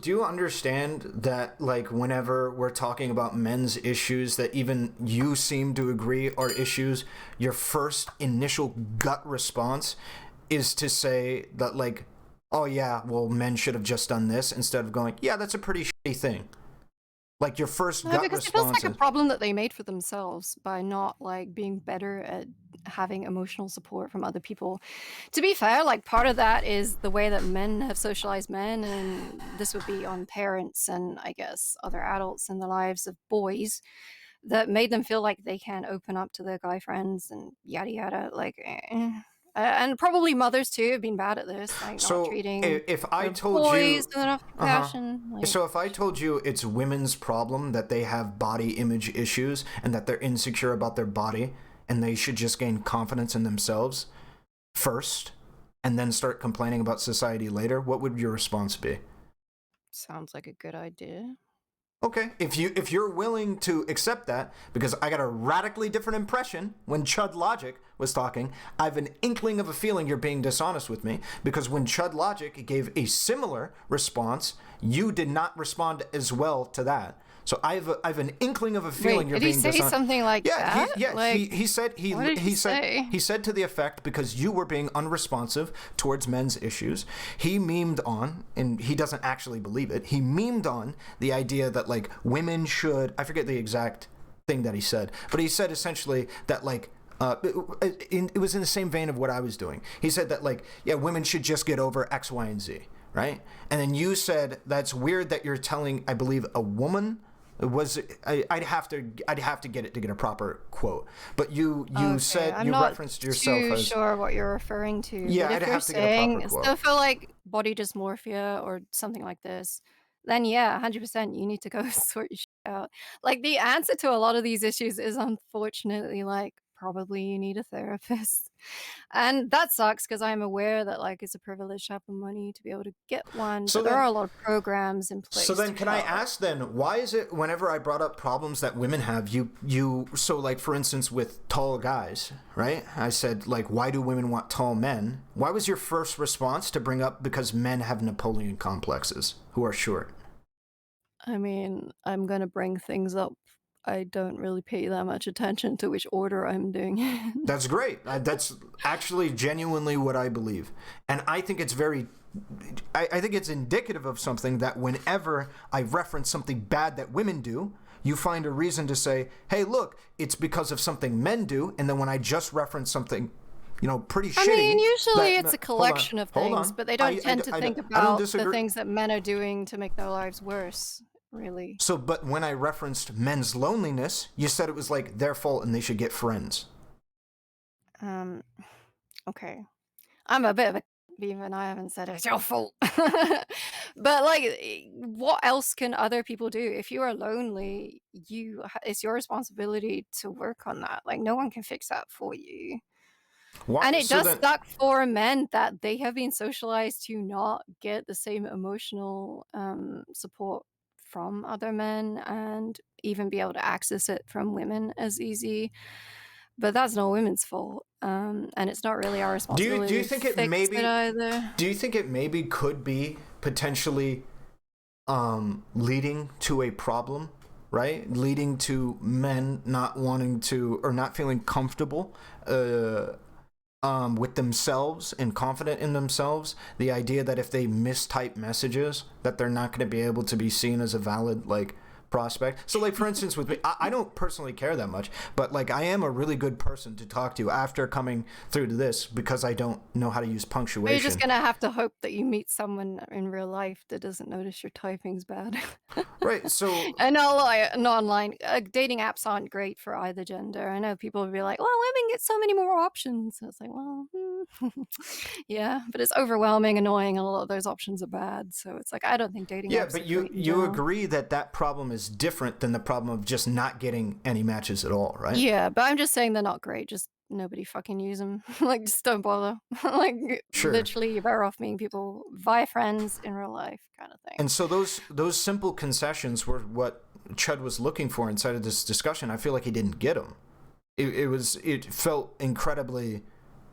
do you understand that, like, whenever we're talking about men's issues that even you seem to agree are issues, your first initial gut response is to say that, like, oh yeah, well, men should have just done this, instead of going, yeah, that's a pretty shitty thing. Like, your first No, gut because it feels response like a is, problem that they made for themselves by not, like, being better at having emotional support from other people. To be fair, like, part of that is the way that men have socialized men, and this would be on parents and, I guess, other adults in the lives of boys that made them feel like they can't open up to their guy friends and yada yada. Like, and probably mothers too have been bad at this, like not so treating if I their told boys you, with enough uh-huh. compassion. Like, So if I told you it's women's problem that they have body image issues and that they're insecure about their body and they should just gain confidence in themselves first and then start complaining about society later, what would your response be? sounds like a good idea. Okay, if you're willing to accept that, because I got a radically different impression when Chud Logic was talking. I have an inkling of a feeling you're being dishonest with me, because when Chud Logic gave a similar response, you did not respond as well to that. So I have an inkling of a feeling Wait, you're did he being say dishonest. something like Yeah, that? Like, he said what did he say? he said to the effect, because you were being unresponsive towards men's issues, he memed on, and he doesn't actually believe it. He memed on the idea that, like, women should, I forget the exact thing that he said, but he said essentially that, like, it was in the same vein of what I was doing. He said that, like, yeah, women should just get over X, Y, and Z, right? And then you said that's weird that you're telling, I believe, a woman. It was, I'd have to get it to get a proper quote. But you Okay, said, I'm you not referenced yourself too as, sure what you're referring to, yeah, but I'd if you're have to get a proper saying quote. stuff for like body dysmorphia or something like this, then yeah, 100% you need to go sort your shit out. Like, the answer to a lot of these issues is unfortunately like probably you need a therapist. And that sucks because I'm aware that like it's a privilege to have the money to be able to get one, So but there are then, a lot of programs in So place to then, can I help. ask then, why is it whenever I brought up problems that women have, so, like, for instance, with tall guys, right? I said, like, why do women want tall men? Why was your first response to bring up because men have Napoleon complexes who are short? I mean, I'm gonna bring things up. I don't really pay that much attention to which order I'm doing it. That's great. That's actually genuinely what I believe. And I think it's very, I think it's indicative of something that whenever I reference something bad that women do, you find a reason to say, hey, look, it's because of something men do. And then when I just reference something, pretty I mean, shitty, usually it's a hold on, collection of hold things, on. but they don't tend to think I don't about the disagree. things that men are doing to make their lives worse, really. So, but when I referenced men's loneliness, you said it was like their fault and they should get friends. Um, okay. I'm a bit of a even I haven't said it's your fault. But like, what else can other people do? If you are lonely, it's your responsibility to work on that. Like, no one can fix that for you. And Why? it So does then, suck for men that they have been socialized to not get the same emotional support from other men and even be able to access it from women as easy. But that's not women's fault. And it's not really our do responsibility you to think it fix it maybe either. do you think it maybe could be potentially leading to a problem, right? Leading to men not wanting to, or not feeling comfortable with themselves and confident in themselves. The idea that if they mistype messages, that they're not going to be able to be seen as a valid, like, prospect. So, like, for instance, with me, I don't personally care that much, but, like, I am a really good person to talk to after coming through to this, because I don't know how to use But you're just punctuation. gonna have to hope that you meet someone in real life that doesn't notice your typing's bad. Right. So, And not like not online. Dating apps aren't great for either gender. I know people will be like, "Well, women get so many more options." And it's like, well, yeah, but it's overwhelming, annoying, and a lot of those options are bad. So it's like I don't think dating yeah, apps but are you great in you general. agree that that problem is different than the problem of just not getting any matches at all, right? Yeah, but I'm just saying they're not great. Just nobody fucking use them. Like, just don't bother. Like, Sure. literally, you're better off meeting people via friends in real life, kind of thing. And so those simple concessions were what Chud was looking for inside of this discussion. I feel like he didn't get them. It felt incredibly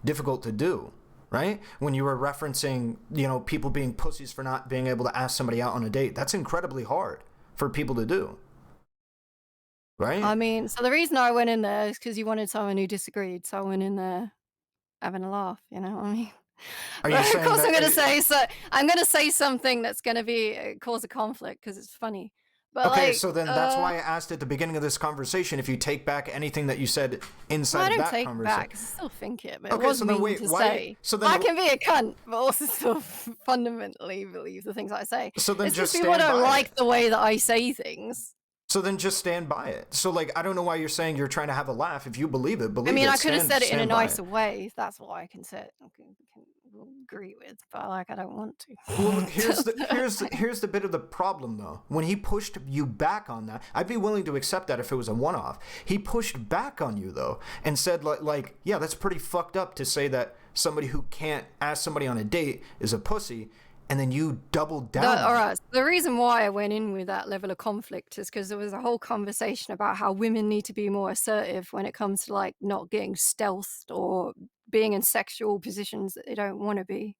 difficult to do. right? When you were referencing, people being pussies for not being able to ask somebody out on a date. That's incredibly hard for people to do, right? I mean, so the reason I went in there is because you wanted someone who disagreed. So I went in there having a laugh, you know what I mean? Are you But of saying course, that? I'm gonna say something that's gonna be cause a conflict because it's funny. But Okay, like, so then that's why I asked at the beginning of this conversation if you take back anything that you said inside I of don't that take conversation. back. 'Cause I still think it, but Okay, it was so then mean wait, to why? say. So then, I can be a cunt, but also still fundamentally believe the things I say. so then It's just just people stand don't by like it. the way that I say things. So then just stand by it. So like, I don't know why you're saying you're trying to have a laugh. If you believe it, believe I mean, it. I could have said it in a stand by nicer way. That's what I can say. Will agree with, but like I don't want to. Well, here's the bit of the problem though. When he pushed you back on that, I'd be willing to accept that if it was a one-off. He pushed back on you though and said like, yeah, that's pretty fucked up to say that somebody who can't ask somebody on a date is a pussy, and then you doubled down. All right. The reason why I went in with that level of conflict is because there was a whole conversation about how women need to be more assertive when it comes to like not getting stealthed or being in sexual positions that they don't want to be.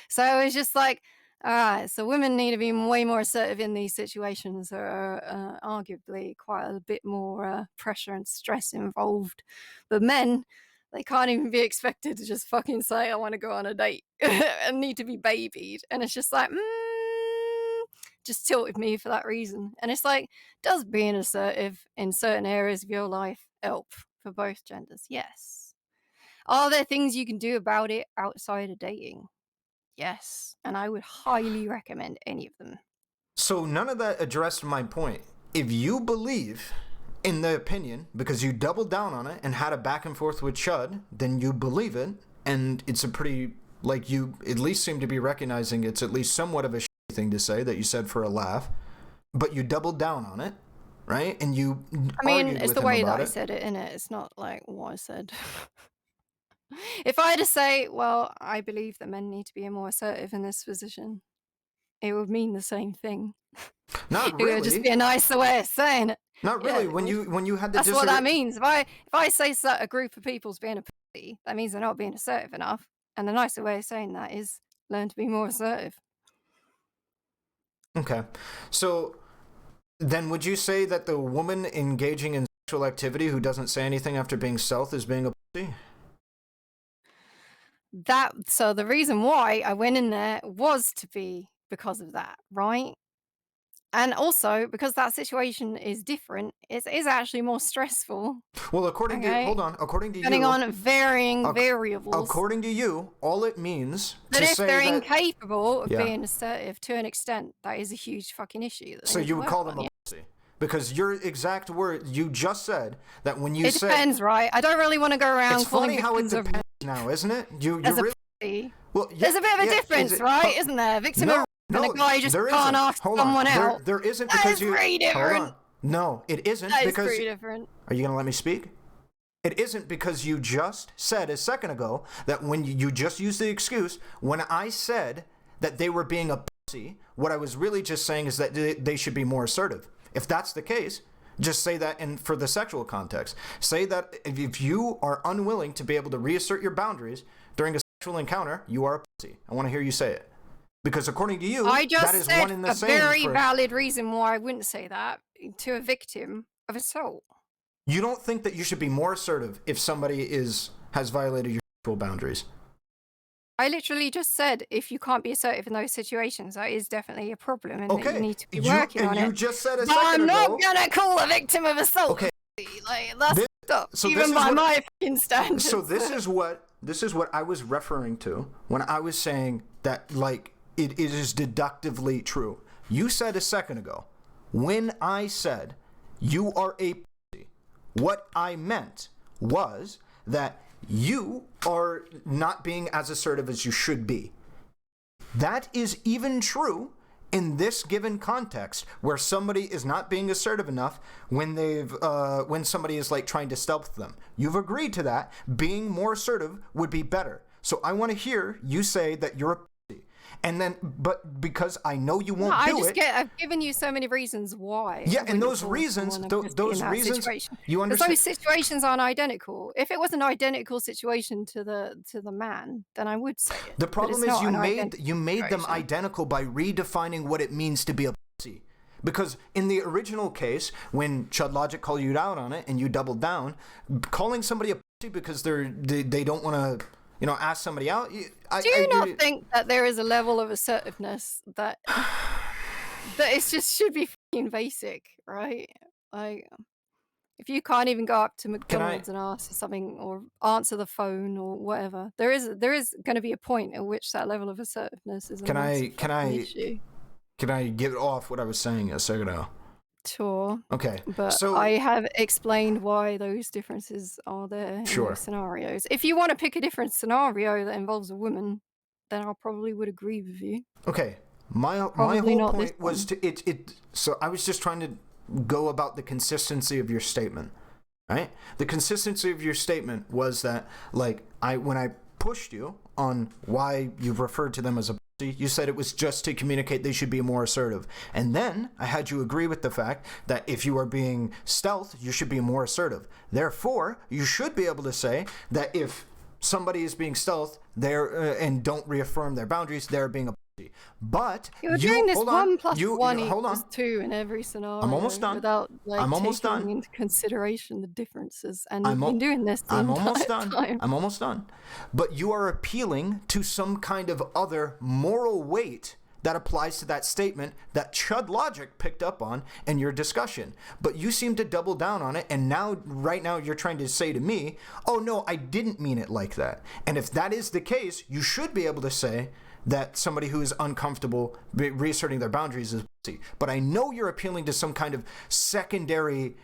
So it's just like, all right, so women need to be way more assertive in these situations. There are arguably quite a bit more pressure and stress involved. But men, they can't even be expected to just fucking say, I want to go on a date and need to be babied. And it's just like, just tilted me for that reason. And it's like, does being assertive in certain areas of your life help for both genders? Yes. Are there things you can do about it outside of dating? Yes. And I would highly recommend any of them. So none of that addressed my point. If you believe in the opinion because you doubled down on it and had a back and forth with Chud, then you believe it, and it's a pretty, like, you at least seem to be recognizing it's at least somewhat of a shitty thing to say that you said for a laugh, but you doubled down on it, right? And you I mean, argued it's with the him way that about I it. said it, innit? It's not like what I said. If I had to say, well, I believe that men need to be more assertive in this position, it would mean the same thing. Not It would just be really. a nicer way of saying it. Not Yeah, really. it When would. you had the That's what that means. If I say that a group of people's being a pussy, that means they're not being assertive enough. And the nicer way of saying that is learn to be more assertive. Okay. So then would you say that the woman engaging in sexual activity who doesn't say anything after being stealth is being a pussy? So the reason why I went in there was to be because of that, right? And also because that situation is different, it is actually more stressful. Well, according to Okay, depending on varying variables. according to you, all it means But to if say they're that, incapable of Yeah. being assertive to an extent, that is a huge fucking issue. That they so need you to would work call them on, a yeah. pussy because your exact word you just said that when you It said depends, right? I don't really want to go around it's calling funny how it victims of depends now, isn't it? You as a really pussy. well. Yeah, There's a bit of a yeah, difference, right? Isn't there? Victim of and a guy just there can't isn't. ask Hold someone on. out. There isn't That because is pretty different. Hold on. No, it isn't That is because pretty different. Are you going to let me speak? It isn't because you just said a second ago that when you just used the excuse, when I said that they were being a pussy, what I was really just saying is that they should be more assertive. If that's the case, just say that for the sexual context. Say that if you are unwilling to be able to reassert your boundaries during a sexual encounter, you are a pussy. I want to hear you say it. Because according to you, I just that is said one in the a same. very valid reason why I wouldn't say that to a victim of assault. You don't think that you should be more assertive if somebody has violated your sexual boundaries? I literally just said if you can't be assertive in those situations, that is definitely a problem and that you need to be working on it. You just said a But second I'm ago. not gonna call a victim of assault. Okay. Like that's up, so even by my fucking standards. So this is what I was referring to when I was saying that, like, it is deductively true. You said a second ago, when I said you are a pussy, what I meant was that you are not being as assertive as you should be. That is even true in this given context where somebody is not being assertive enough when somebody is like trying to stealth them. You've agreed to that. Being more assertive would be better. So I want to hear you say that you're a pussy. And then, but because I know you won't I've given you so many reasons why. Yeah, and those reasons, you understand. Those situations aren't identical. If it was an identical situation to the man, then I would say it. The problem is you made them identical by redefining what it means to be a pussy. Because in the original case, when Chud Logic called you out on it and you doubled down, calling somebody a pussy because they don't want to, ask somebody out. Do you not think that there is a level of assertiveness that it just should be fucking basic, right? Like, if you can't even go up to McDonald's and ask for something or answer the phone or whatever, there is going to be a point at which that level of assertiveness is an issue. Can I get off what I was saying a second ago? Sure. Okay. But so, I have explained why those differences are there in those scenarios. If you want to pick a different scenario that involves a woman, then I probably would agree with you. Okay. My whole point was so I was just trying to go about the consistency of your statement, right? The consistency of your statement was that, like, when I pushed you on why you've referred to them as a pussy, you said it was just to communicate they should be more assertive. And then I had you agree with the fact that if you are being stealth, you should be more assertive. Therefore, you should be able to say that if somebody is being stealth and don't reaffirm their boundaries, they're being a pussy. But you're doing this 1 + 1 equals 2 in every scenario. I'm almost done. Without taking into consideration the differences. And you've been doing this the entire time. I'm almost done. But you are appealing to some kind of other moral weight that applies to that statement that Chud Logic picked up on in your discussion. But you seem to double down on it, and right now you're trying to say to me, oh no, I didn't mean it like that. And if that is the case, you should be able to say that somebody who is uncomfortable reasserting their boundaries is pussy. But I know you're appealing to some kind of secondary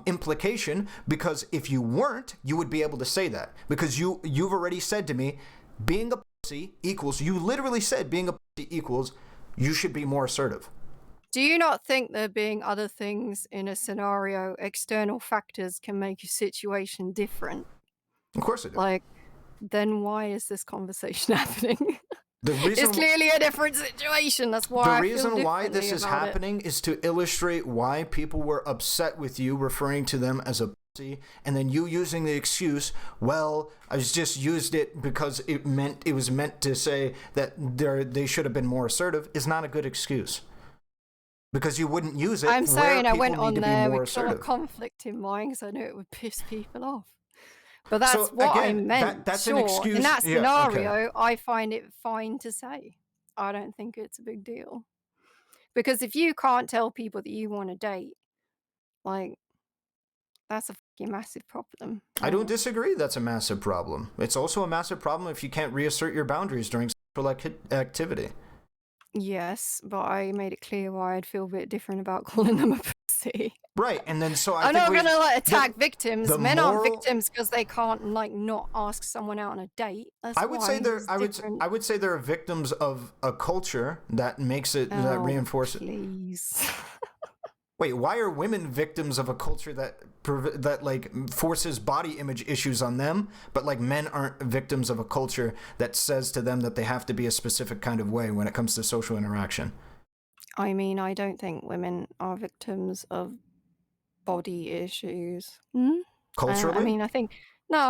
implication, because if you weren't, you would be able to say that. Because you've already said to me, being a pussy equals, you literally said being a pussy equals, you should be more assertive. Do you not think there being other things in a scenario, external factors, can make a situation different? Of course I do. Like, then why is this conversation happening? It's clearly a different situation. That's why the reason why this is happening is to illustrate why people were upset with you referring to them as a pussy, and then you using the excuse, well, I just used it because it was meant to say that they should have been more assertive, is not a good excuse. Because you wouldn't use it. I'm sorry, and I went on there with a conflict in mind because I knew it would piss people off. But that's what I meant. That's an excuse. In that scenario, I find it fine to say. I don't think it's a big deal. Because if you can't tell people that you want to date, like, that's a fucking massive problem. I don't disagree that's a massive problem. It's also a massive problem if you can't reassert your boundaries during sexual activity. Yes, but I made it clear why I'd feel a bit different about calling them a pussy. Right, and then so I'm not going to attack victims. Men aren't victims because they can't not ask someone out on a date. I would say they're victims of a culture that makes it that reinforces it. Please. Wait, why are women victims of a culture that like forces body image issues on them, but like men aren't victims of a culture that says to them that they have to be a specific kind of way when it comes to social interaction? I mean, I don't think women are victims of body issues. Culturally? I mean, I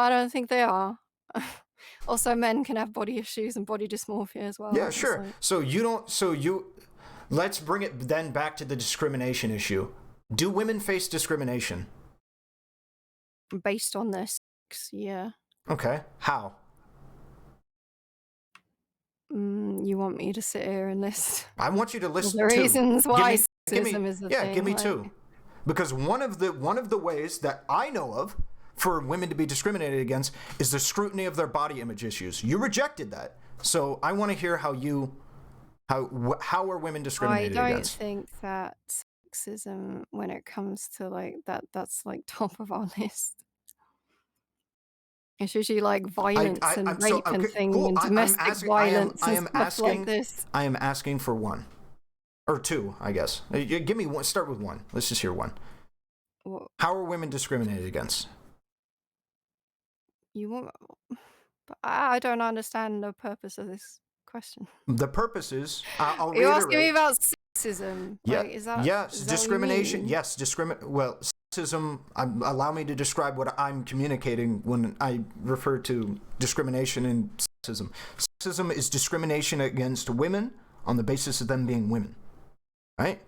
don't think they are. Also, men can have body issues and body dysmorphia as well. Yeah, sure. Let's bring it then back to the discrimination issue. Do women face discrimination? Based on their sex, yeah. Okay. How? You want me to sit here and list? I want you to list the reasons why sexism is the thing. Yeah, give me two. Because one of the ways that I know of for women to be discriminated against is the scrutiny of their body image issues. You rejected that. So I want to hear how are women discriminated against? I don't think that sexism, when it comes to like that's like top of our list. It's usually like violence and rape and things, and domestic violence and stuff like this. I am asking for one. Or two, I guess. Give me one. Start with one. Let's just hear one. What? How are women discriminated against? I don't understand the purpose of this question? The purpose is, I'll Are you asking me reiterate. about sexism? Yeah. Like, is that Yes. is that what you Discrimination. mean? Yes. Well, sexism. Allow me to describe what I'm communicating when I refer to discrimination and sexism. Sexism is discrimination against women on the basis of them being women. Right?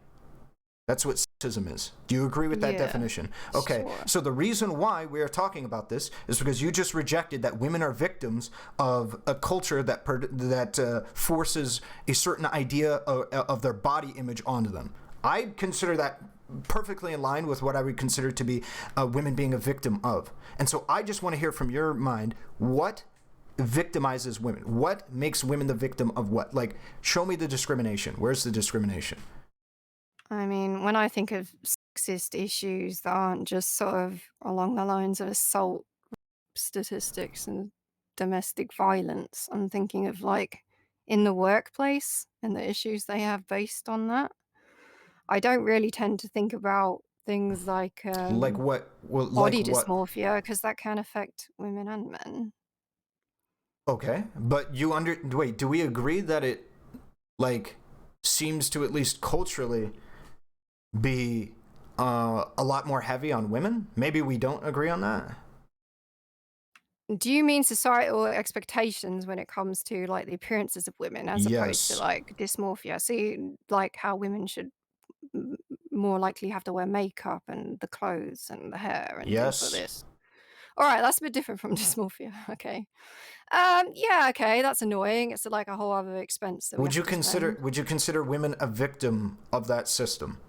That's what sexism is. Do you agree with that Yeah, definition? Okay. sure. So the reason why we are talking about this is because you just rejected that women are victims of a culture that forces a certain idea of their body image onto them. I consider that perfectly in line with what I would consider to be women being a victim of. And so I just want to hear from your mind, what victimizes women? What makes women the victim of what? Like, show me the discrimination. Where's the discrimination? I mean, when I think of sexist issues that aren't just sort of along the lines of assault statistics and domestic violence, I'm thinking of like in the workplace and the issues they have based on that. I don't really tend to think about things like Like what? Well, like body what? dysmorphia because that can affect women and men. Okay, but wait, do we agree that it like seems to, at least culturally, be a lot more heavy on women? Maybe we don't agree on that. Do you mean societal expectations when it comes to like the appearances of women as opposed to Yes. like dysmorphia? See, like how women should m- more likely have to wear makeup and the clothes and the hair and things like Yes. this. All right, that's a bit different from dysmorphia. Okay. Yeah, okay, that's annoying. It's like a whole other expense that we Would have you to spend. consider women a victim of that system?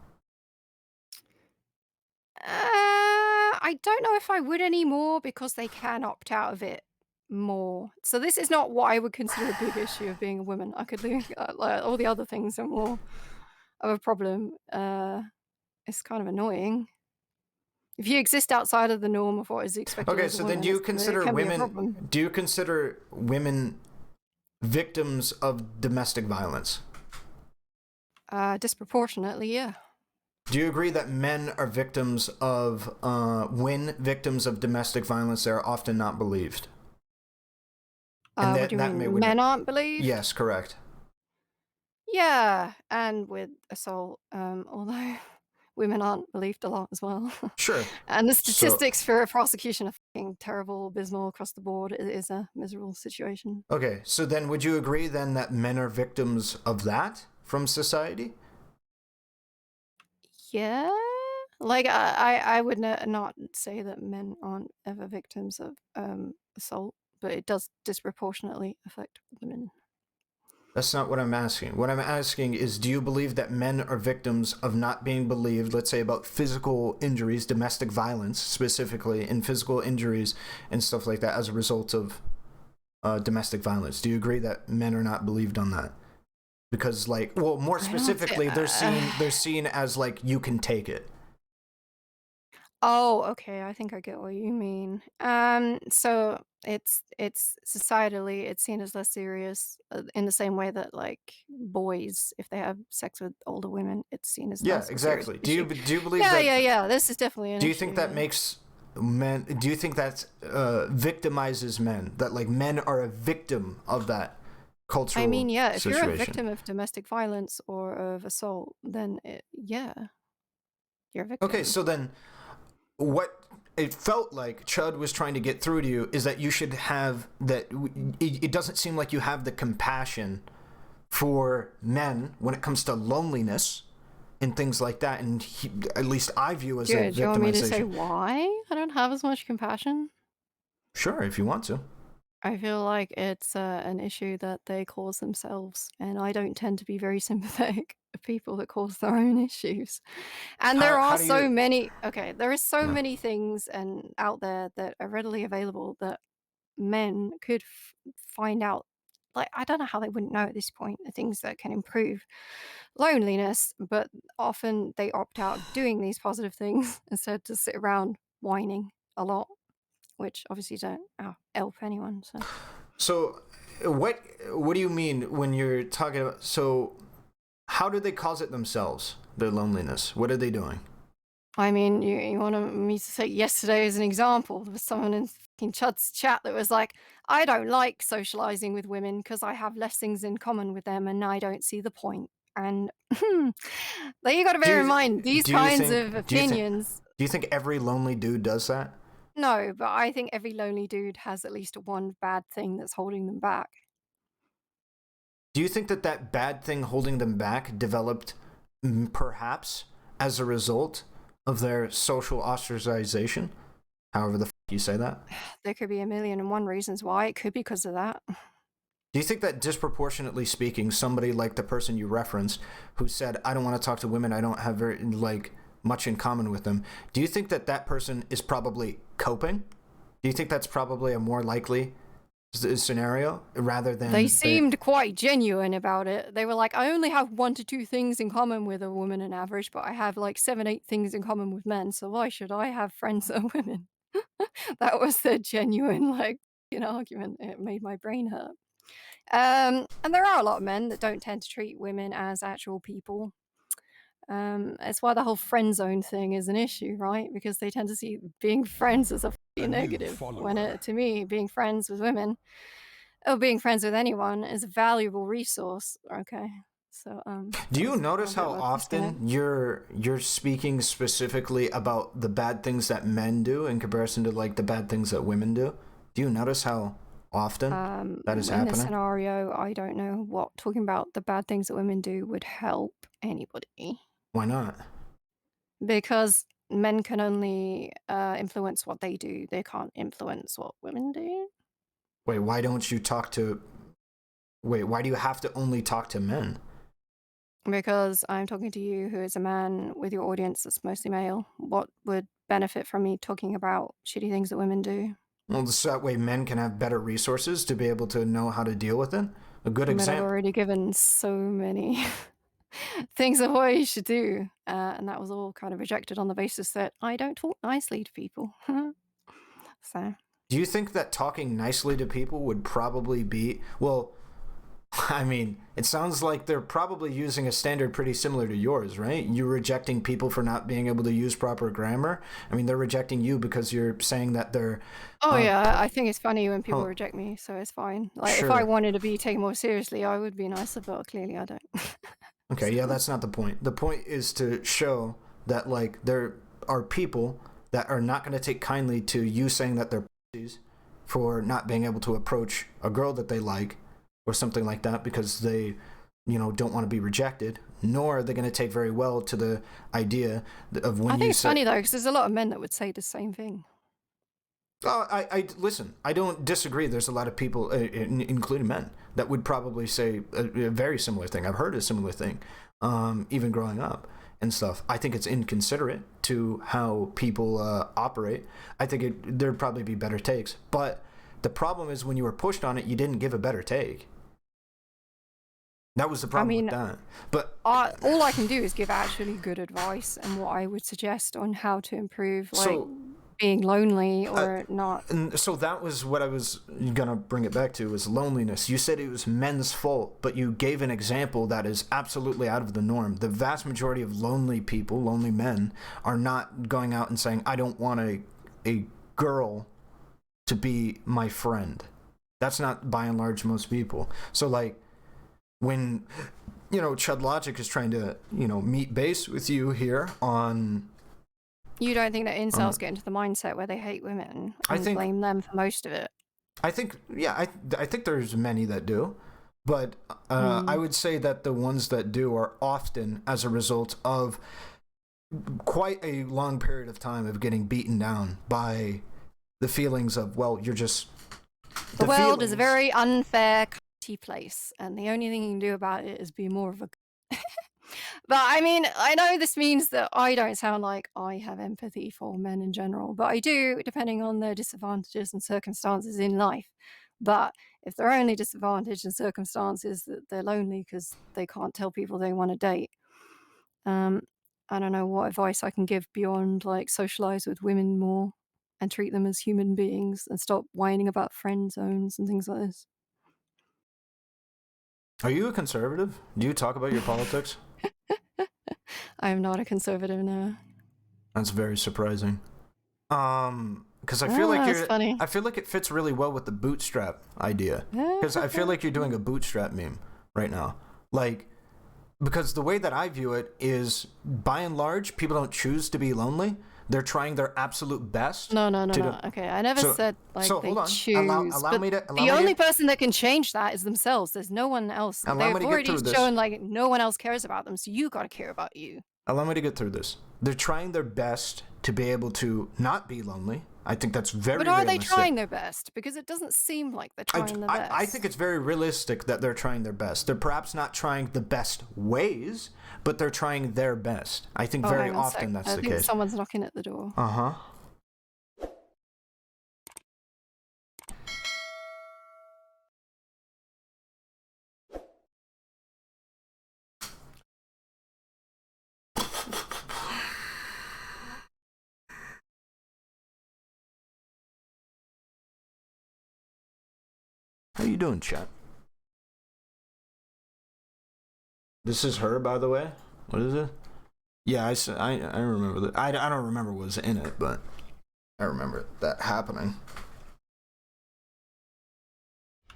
I don't know if I would anymore because they can opt out of it more. So this is not what I would consider a big issue of being a woman. I could think like all the other things are more of a problem. It's kind of annoying. If you exist outside of the norm of what is expected Okay, as a so then woman, it can be a problem. do you consider women victims of domestic violence? Disproportionately, yeah. Do you agree that men are victims of, when victims of domestic violence, they are often not believed? And What do you that may mean? would Men aren't believed? Yes, correct. Yeah, and with assault, although women aren't believed a lot as well. Sure. And the So, statistics for prosecution are fucking terrible, abysmal across the board. It is a miserable situation. okay. So then would you agree then that men are victims of that from society? Yeah, like I would not say that men aren't ever victims of assault, but it does disproportionately affect women. That's not what I'm asking. What I'm asking is, do you believe that men are victims of not being believed, let's say about physical injuries, domestic violence specifically, and physical injuries and stuff like that as a result of domestic violence? Do you agree that men are not believed on that? Because, like, well, more I don't say. specifically, they're seen as like, you can take it. Oh, okay. I think I get what you mean. So it's societally it's seen as less serious in the same way that like boys, if they have sex with older women, it's seen as Yeah, less of a serious exactly. issue. Do you believe Yeah, that? yeah, yeah. This is definitely an Do you issue. think that Yeah. makes men? Do you think that victimizes men? That like men are a victim of that cultural I mean, yeah. If you're a situation? victim of domestic violence or of assault, then yeah, you're a Okay, victim. so then what it felt like Chud was trying to get through to you is that you should have that. It doesn't seem like you have the compassion for men when it comes to loneliness and things like that. And at least I view as a Do you want me to say victimization. why I don't have as much compassion? Sure, if you want to. I feel like it's an issue that they cause themselves, and I don't tend to be very sympathetic of people that cause their own issues. And there How are do so you? many, okay, there is so Yeah. many things and out there that are readily available that men could find out. Like, I don't know how they wouldn't know at this point the things that can improve loneliness, but often they opt out of doing these positive things instead to sit around whining a lot, which obviously don't help anyone. So. So, what do you mean when you're talking about? So, how do they cause it themselves? Their loneliness. What are they doing? I mean, you want me to take yesterday as an example? There was someone in fucking Chud's chat that was like, I don't like socializing with women because I have less things in common with them and I don't see the point. And there you got to Do bear in mind you these do you kinds think of do you think opinions. do you think every lonely dude does that? No, but I think every lonely dude has at least one bad thing that's holding them back. Do you think that that bad thing holding them back developed perhaps as a result of their social ostracization? However the you say that. There could be a million and one reasons why. It could be because of that. Do you think that disproportionately speaking, somebody like the person you referenced who said, I don't want to talk to women, I don't have very, like, much in common with them, do you think that that person is probably coping? Do you think that's probably a more likely scenario rather than They seemed quite genuine about it. They were like, I only have 1 to 2 things in common with a woman on average, but I have like 7, 8 things in common with men, so why should I have friends that are women? That was their genuine, like, argument. It made my brain hurt. And there are a lot of men that don't tend to treat women as actual people. It's why the whole friend zone thing is an issue, right? Because they tend to see being friends as a A fucking new negative. When follower. to me, being friends with women or being friends with anyone is a valuable resource. Okay, so do you that's notice a bit how of a disconnect. often you're speaking specifically about the bad things that men do in comparison to like the bad things that women do? Do you notice how often that is In this happening? scenario, I don't know what talking about the bad things that women do would help anybody Why not? because men can only influence what they do. They can't influence what women do. Wait, why don't you talk to wait, why do you have to only talk to men? Because I'm talking to you, who is a man with your audience that's mostly male. What would benefit from me talking about shitty things that women do? Well, so that way men can have better resources to be able to know how to deal with it. A good But I've example. already given so many things of what you should do, and that was all kind of rejected on the basis that I don't talk nicely to people. So Do you think that talking nicely to people would probably be, well, I mean, it sounds like they're probably using a standard pretty similar to yours, right? You're rejecting people for not being able to use proper grammar. I mean, they're rejecting you because you're saying that they're, oh yeah, per- I think it's funny when people oh, reject me, so it's fine. Like if I sure. wanted to be taken more seriously, I would be nicer, but clearly I don't. Okay, So yeah, that's not the point. The point is to show that, like, there are people that are not going to take kindly to you saying that they're pussies for not being able to approach a girl that they like or something like that because they, don't want to be rejected, nor are they going to take very well to the idea of I when think you it's say, funny though, because there's a lot of men that would say the same thing. oh, I listen. I don't disagree. There's a lot of people, including men, that would probably say a very similar thing. I've heard a similar thing, even growing up and stuff. I think it's inconsiderate to how people operate. I think there'd probably be better takes, but the problem is when you were pushed on it, you didn't give a better take. That was the I problem with mean, that. But all I can do is give actually good advice and what I would suggest on how to improve, like so being lonely or not. And so that was what I was gonna bring it back to, was loneliness. You said it was men's fault, but you gave an example that is absolutely out of the norm. The vast majority of lonely people, lonely men, are not going out and saying, I don't want a girl to be my friend. That's not by and large most people. So like when Chud Logic is trying to, meet base with you here on You don't think that incels get into the mindset where they hate women I and think blame them for most of it? I think, yeah, I think there's many that do, but I would say that the ones that do are often as a result of quite a long period of time of getting beaten down by the feelings of, well, you're just The world is a very unfair, cutty place, and the only thing you can do about it is be more of a. But I mean, I know this means that I don't sound like I have empathy for men in general, but I do, depending on their disadvantages and circumstances in life. But if their only disadvantage and circumstance is that they're lonely because they can't tell people they want to date, um, I don't know what advice I can give beyond like socialize with women more and treat them as human beings and stop whining about friend zones and things like this. Are you a conservative? Do you talk about your politics? I am not a conservative now. That's very surprising. Because I feel like that's funny. I feel like it fits really well with the bootstrap idea. Because I feel like you're doing a bootstrap meme right now. Like, because the way that I view it is, by and large, people don't choose to be lonely. They're trying their absolute best. No. Okay, I never said like they hold on. choose. Allow but me to. the only person that can change that is themselves. There's no one else. Allow me They've to get already through this. shown like no one else cares about them, so you gotta care about you. Allow me to get through this. They're trying their best to be able to not be lonely. I think that's very But are they realistic. trying their best? Because it doesn't seem like they're trying their best. I think it's very realistic that they're trying their best. They're perhaps not trying the best ways, but they're trying their best. I think very often that's the case. I think someone's knocking at the door. Uh-huh. How you doing, chat? This is her, by the way. What is it? Yeah, I remember that. I don't remember what was in it, but I remember that happening.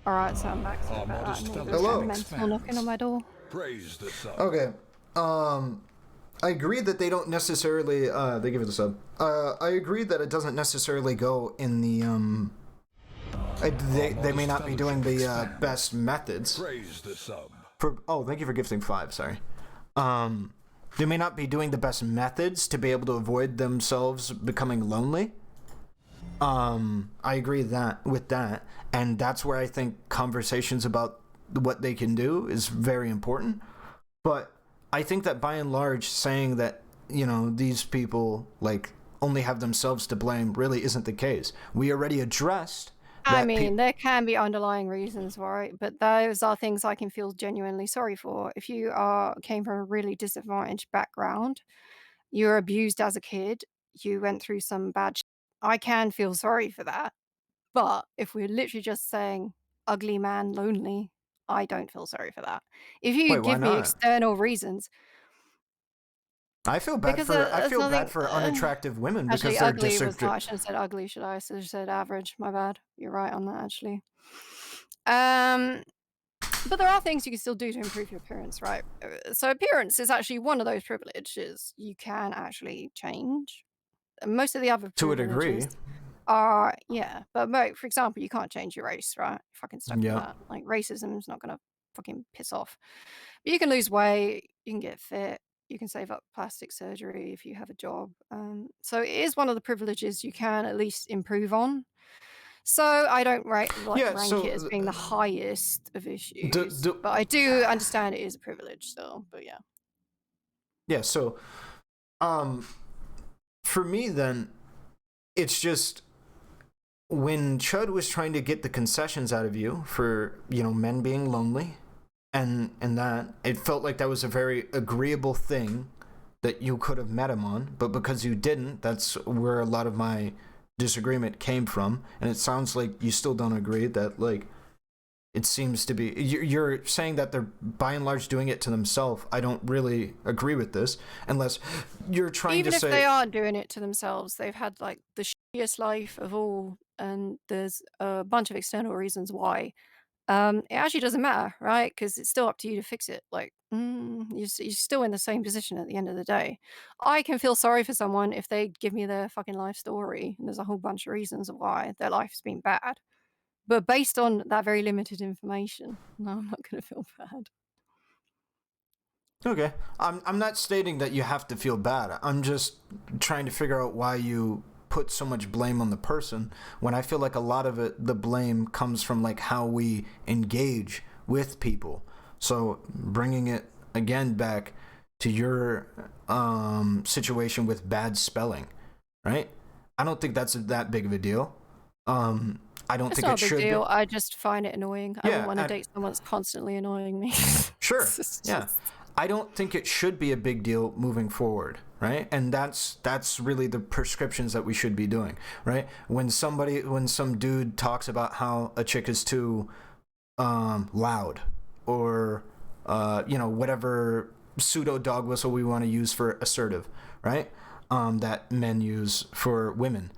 All right, so I'm back. Hello. Mental knocking on my door. Praise the sun. Okay. I agree that they don't necessarily. They give it a sub. I agree that it doesn't necessarily go in the They may not be doing the best methods. Praise the sub. Thank you for gifting 5. Sorry. They may not be doing the best methods to be able to avoid themselves becoming lonely. I agree with that, and that's where I think conversations about what they can do is very important. But I think that by and large, saying that these people like only have themselves to blame really isn't the case. We already addressed. I mean, there can be underlying reasons, right? But those are things I can feel genuinely sorry for. If you came from a really disadvantaged background, you were abused as a kid, you went through some bad shit, I can feel sorry for that. But if we're literally just saying ugly man lonely, I don't feel sorry for that. If you Wait, why give me not? external reasons, I feel bad because bad for unattractive women because actually they're ugly was not. I shouldn't have said ugly, should I? I should have said average. My bad. You're right on that, actually. But there are things you can still do to improve your appearance, right? So appearance is actually one of those privileges you can actually change. Most of the other to a degree. privileges but for example, you can't change your race, right? You're fucking stuck with that. Like racism is not gonna fucking piss off. But you can lose weight, you can get fit, you can save up plastic surgery if you have a job. So it is one of the privileges you can at least improve on. So I don't rank it as being the highest of issues, but I do understand it is a privilege still. But yeah. Yeah. So, for me then, it's just when Chud was trying to get the concessions out of you for men being lonely, and that it felt like that was a very agreeable thing that you could have met him on, but because you didn't, that's where a lot of my disagreement came from. And it sounds like you still don't agree that, like, it seems to be you're saying that they're by and large doing it to themselves. I don't really agree with this unless you're trying to say, even if they aren't doing it to themselves, they've had like the shittiest life of all, and there's a bunch of external reasons why. It actually doesn't matter, right? Because it's still up to you to fix it. Like, you're still in the same position at the end of the day. I can feel sorry for someone if they give me their fucking life story, and there's a whole bunch of reasons why their life's been bad. But based on that very limited information, no, I'm not going to feel bad. okay, I'm not stating that you have to feel bad. I'm just trying to figure out why you put so much blame on the person when I feel like a lot of the blame comes from like how we engage with people. So bringing it again back to your situation with bad spelling, right? I don't think that's that big of a deal. I don't think it should be. I just find it annoying. I don't want to date someone that's constantly annoying me. Sure. Yeah. I don't think it should be a big deal moving forward, right? And that's really the prescriptions that we should be doing, right? When some dude talks about how a chick is too loud, or whatever pseudo dog whistle we want to use for assertive, right? that men use for women.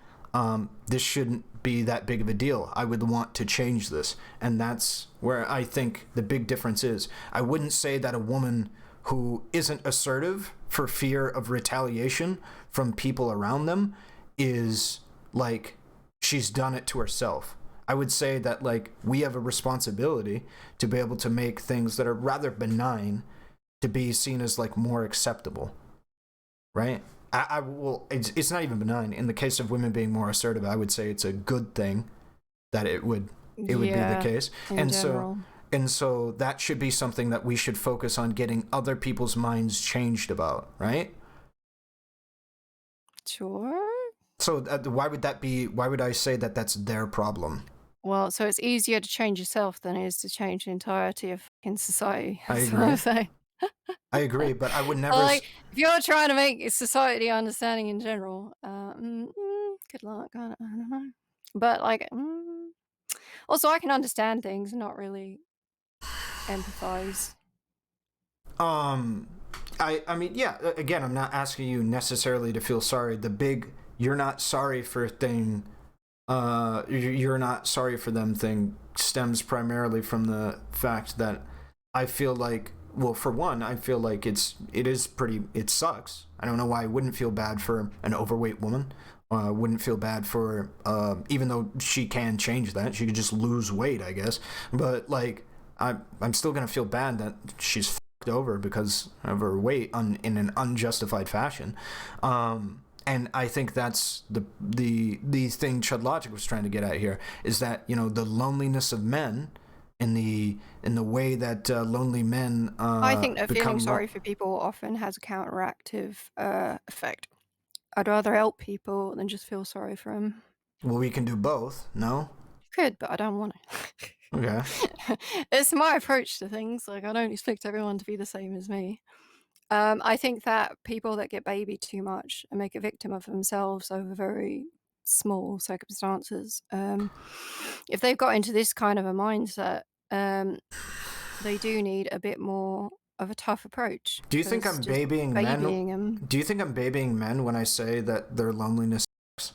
This shouldn't be that big of a deal. I would want to change this. And that's where I think the big difference is. I wouldn't say that a woman who isn't assertive for fear of retaliation from people around them is like she's done it to herself. I would say that like we have a responsibility to be able to make things that are rather benign to be seen as like more acceptable, right? I will. It's not even benign. In the case of women being more assertive, I would say it's a good thing that it would be the case. In general. So that should be something that we should focus on getting other people's minds changed about, right? Sure. So why would that be? Why would I say that that's their problem? Well, so it's easier to change yourself than it is to change the entirety of fucking society. I That's what I'm agree. saying. I agree, but I would never. Like, if you're trying to make society understanding in general, good luck. I don't know. But like, also I can understand things, not really empathize. I mean, yeah. Again, I'm not asking you necessarily to feel sorry. The big "you're not sorry for" thing, you're not sorry for them thing stems primarily from the fact that I feel like, well, for one, I feel like it sucks. I don't know why I wouldn't feel bad for an overweight woman. Wouldn't feel bad for, even though she can change that. She could just lose weight, I guess. But like, I'm still gonna feel bad that she's fucked over because of her weight in an unjustified fashion. And I think that's the thing Chud Logic was trying to get at here, is that, you know, the loneliness of men in the way that lonely men I think that feeling become sorry for people often has a counteractive effect. I'd rather help people than just feel sorry for them. Well, we can do both, no? Could, but I don't want to. Okay. It's my approach to things. Like, I don't expect everyone to be the same as me. I think that people that get babied too much and make a victim of themselves over very small circumstances, if they've got into this kind of a mindset, they do need a bit more of a tough approach. Do you think I'm 'cause just babying men? babying 'em, Do you think I'm babying men when I say that their loneliness sucks?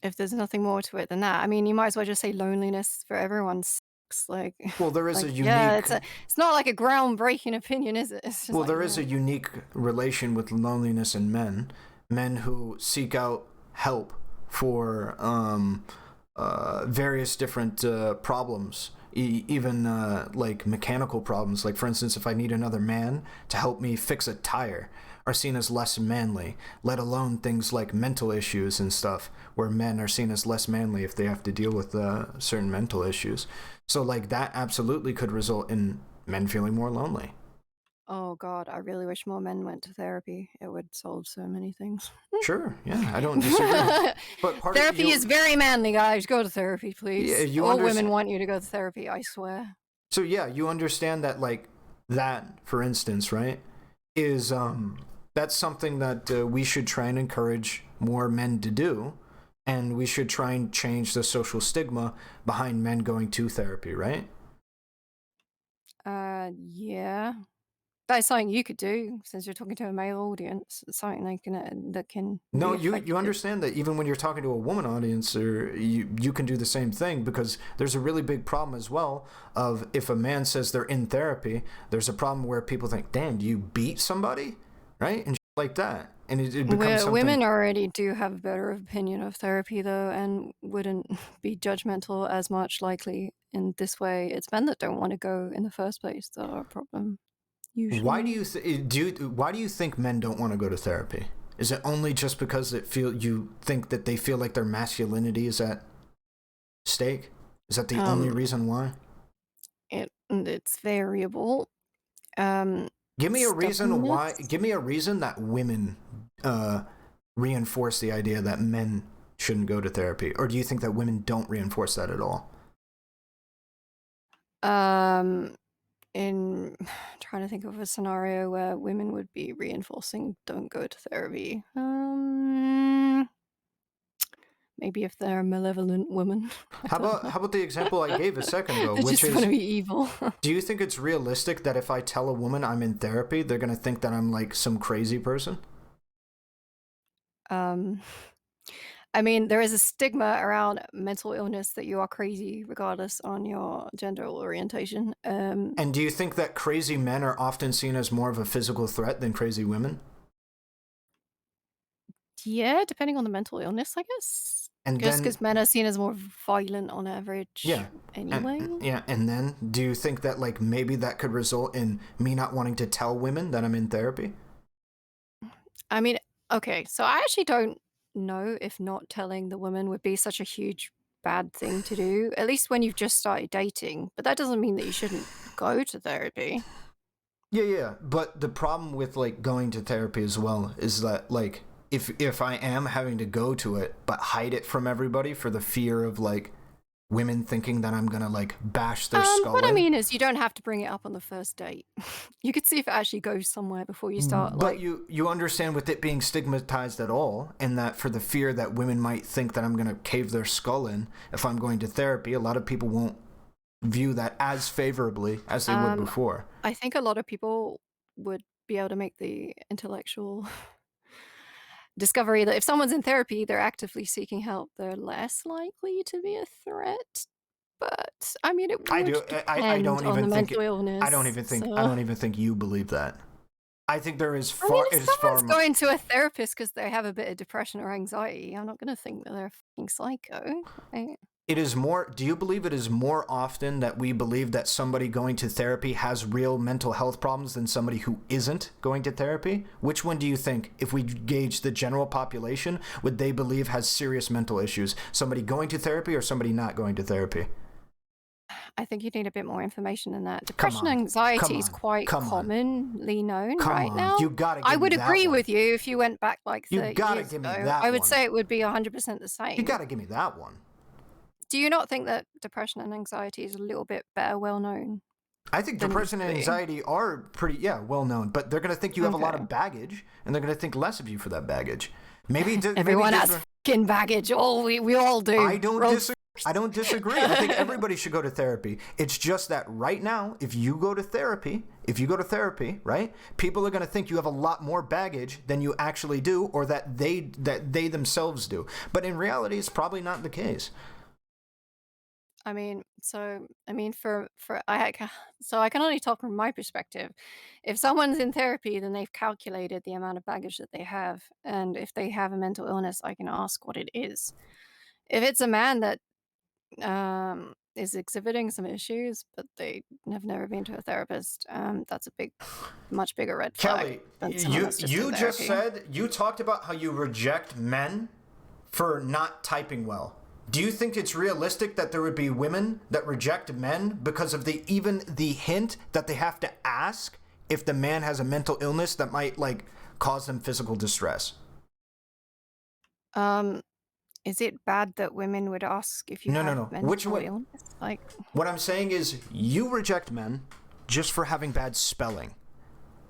if there's nothing more to it than that, I mean, you might as well just say loneliness for everyone sucks. Like, Well, there is like, a yeah, unique. it's not like a groundbreaking opinion, is it? It's just Well, like, there is yeah. a unique relation with loneliness in men who seek out help for various different problems, even like mechanical problems. Like, for instance, if I need another man to help me fix a tire, are seen as less manly, let alone things like mental issues and stuff, where men are seen as less manly if they have to deal with certain mental issues. So, like, that absolutely could result in men feeling more lonely. Oh God, I really wish more men went to therapy. It would solve so many things. Sure, yeah, I don't disagree. But part of Therapy you, is very manly, guys. Go to therapy, please. Yeah, you All underst- women want you to go to therapy, I swear. so yeah, you understand that, like, that, for instance, right, is that's something that we should try and encourage more men to do, and we should try and change the social stigma behind men going to therapy, right? Yeah. That's something you could do since you're talking to a male audience. It's something that can No, be you effective. understand that even when you're talking to a woman audience, or you can do the same thing, because there's a really big problem as well of if a man says they're in therapy, there's a problem where people think, damn, do you beat somebody, right, and shit like that, and it becomes something. Women already do have a better opinion of therapy, though, and wouldn't be judgmental as much likely in this way. It's men that don't want to go in the first place that are a problem. Usually. Why do you think men don't want to go to therapy? Is it only just because you think that they feel like their masculinity is at stake? Is that the only reason why? It's variable. Give me a reason why. Stubbornness. Give me a reason that women reinforce the idea that men shouldn't go to therapy, or do you think that women don't reinforce that at all? In trying to think of a scenario where women would be reinforcing don't go to therapy. Maybe if they're a malevolent woman. How about the example I gave a second ago, They which just want to is, be evil. do you think it's realistic that if I tell a woman I'm in therapy, they're gonna think that I'm like some crazy person? um, I mean, there is a stigma around mental illness that you are crazy regardless on your gender orientation. And do you think that crazy men are often seen as more of a physical threat than crazy women? Yeah, depending on the mental illness, I guess. And Just then, because men are seen as more violent on average yeah, anyway. and then, do you think that like maybe that could result in me not wanting to tell women that I'm in therapy? I mean, okay, so I actually don't know if not telling the woman would be such a huge bad thing to do, at least when you've just started dating. But that doesn't mean that you shouldn't go to therapy. Yeah. But the problem with like going to therapy as well is that like if I am having to go to it but hide it from everybody for the fear of like women thinking that I'm gonna like bash their skull What I in. mean is you don't have to bring it up on the first date. You could see if it actually goes somewhere before you start But you understand with it being stigmatized at all, and that for the fear that women might think that I'm gonna cave their skull in if I'm going to therapy, a lot of people won't view that as favorably as they would before. I think a lot of people would be able to make the intellectual discovery that if someone's in therapy, they're actively seeking help, they're less likely to be a threat. But I mean, it I would do. I depend don't on the even think. mental illness. I don't even think. I So, don't even think you believe that. I think there is I mean, far. It if is far someone's more. going to a therapist because they have a bit of depression or anxiety, I'm not going to think that they're a fucking psycho. Right? It is more. Do you believe it is more often that we believe that somebody going to therapy has real mental health problems than somebody who isn't going to therapy? Which one do you think, if we gauge the general population, would they believe has serious mental issues? Somebody going to therapy or somebody not going to therapy? I think you need a bit more information than that. Come Depression on. and anxiety Come is on. quite Come on. commonly known Come right on. now. You gotta I give me would that agree one. with you if you went back like You 30 gotta years give me ago. that I would one. say it would be 100% the You same. gotta give me that one. Do you not think that depression and anxiety is a little bit better well known I think than it used depression to and be? anxiety are pretty, well known, but they're going to think you have a lot Okay. of baggage, and they're going to think less of you for that baggage. Maybe Everyone has fucking baggage. Oh, we all do. I don't We're all- disagree. I don't disagree. I think everybody should go to therapy. It's just that right now, if you go to therapy, right, people are going to think you have a lot more baggage than you actually do, or that they themselves do. But in reality, it's probably not the case. I mean, for so I can only talk from my perspective. If someone's in therapy, then they've calculated the amount of baggage that they have, and if they have a mental illness, I can ask what it is. If it's a man that is exhibiting some issues, but they have never been to a therapist, that's a much bigger red flag Kelly, than someone that's just in therapy. you talked about how you reject men for not typing well. Do you think it's realistic that there would be women that reject men because of even the hint that they have to ask if the man has a mental illness that might like cause them physical distress? Is it bad that women would ask if you No. have Which mental one? illness? Like, What I'm saying is you reject men just for having bad spelling.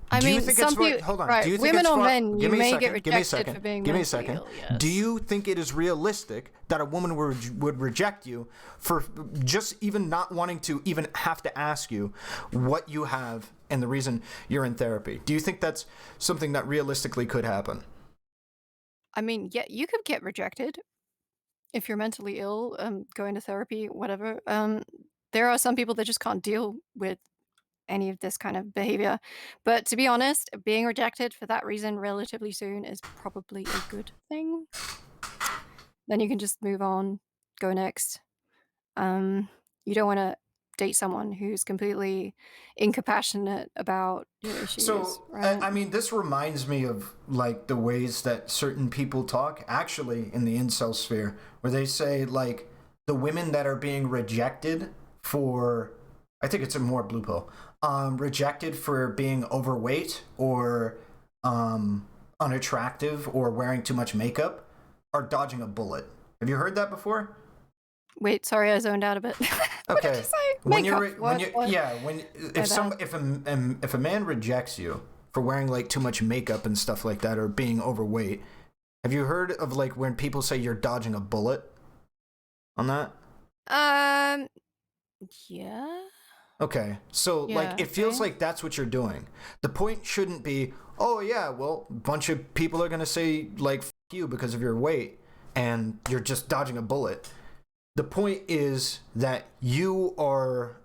I Do you mean, think some it's far- people, hold on. right? Do you think Women it's or far- men, you give me a may second, get give me a rejected second, for being give me a mentally second. ill. Yes. Do you think it is realistic that a woman would reject you for just even not wanting to even have to ask you what you have and the reason you're in therapy? Do you think that's something that realistically could happen? I mean, yeah, you could get rejected if you're mentally ill, going to therapy, whatever. There are some people that just can't deal with any of this kind of behavior. But to be honest, being rejected for that reason relatively soon is probably a good thing. Then you can just move on, go next. You don't want to date someone who's completely incompassionate about your issues, So, right? I mean, this reminds me of like the ways that certain people talk actually in the incel sphere, where they say like the women that are being rejected for, I think it's a more blue pill, rejected for being overweight or unattractive or wearing too much makeup are dodging a bullet. Have you heard that before? Wait, sorry, I zoned out a bit. What did Okay. you say? When Makeup. you're What? if a man rejects you for wearing like too much makeup and stuff like that or being overweight, Have you heard of like when people say you're dodging a bullet on that? Yeah. Okay, so like Yeah, it feels okay. like that's what you're doing. The point shouldn't be, oh yeah, well, a bunch of people are gonna say like F you because of your weight, and you're just dodging a bullet. The point is that you are,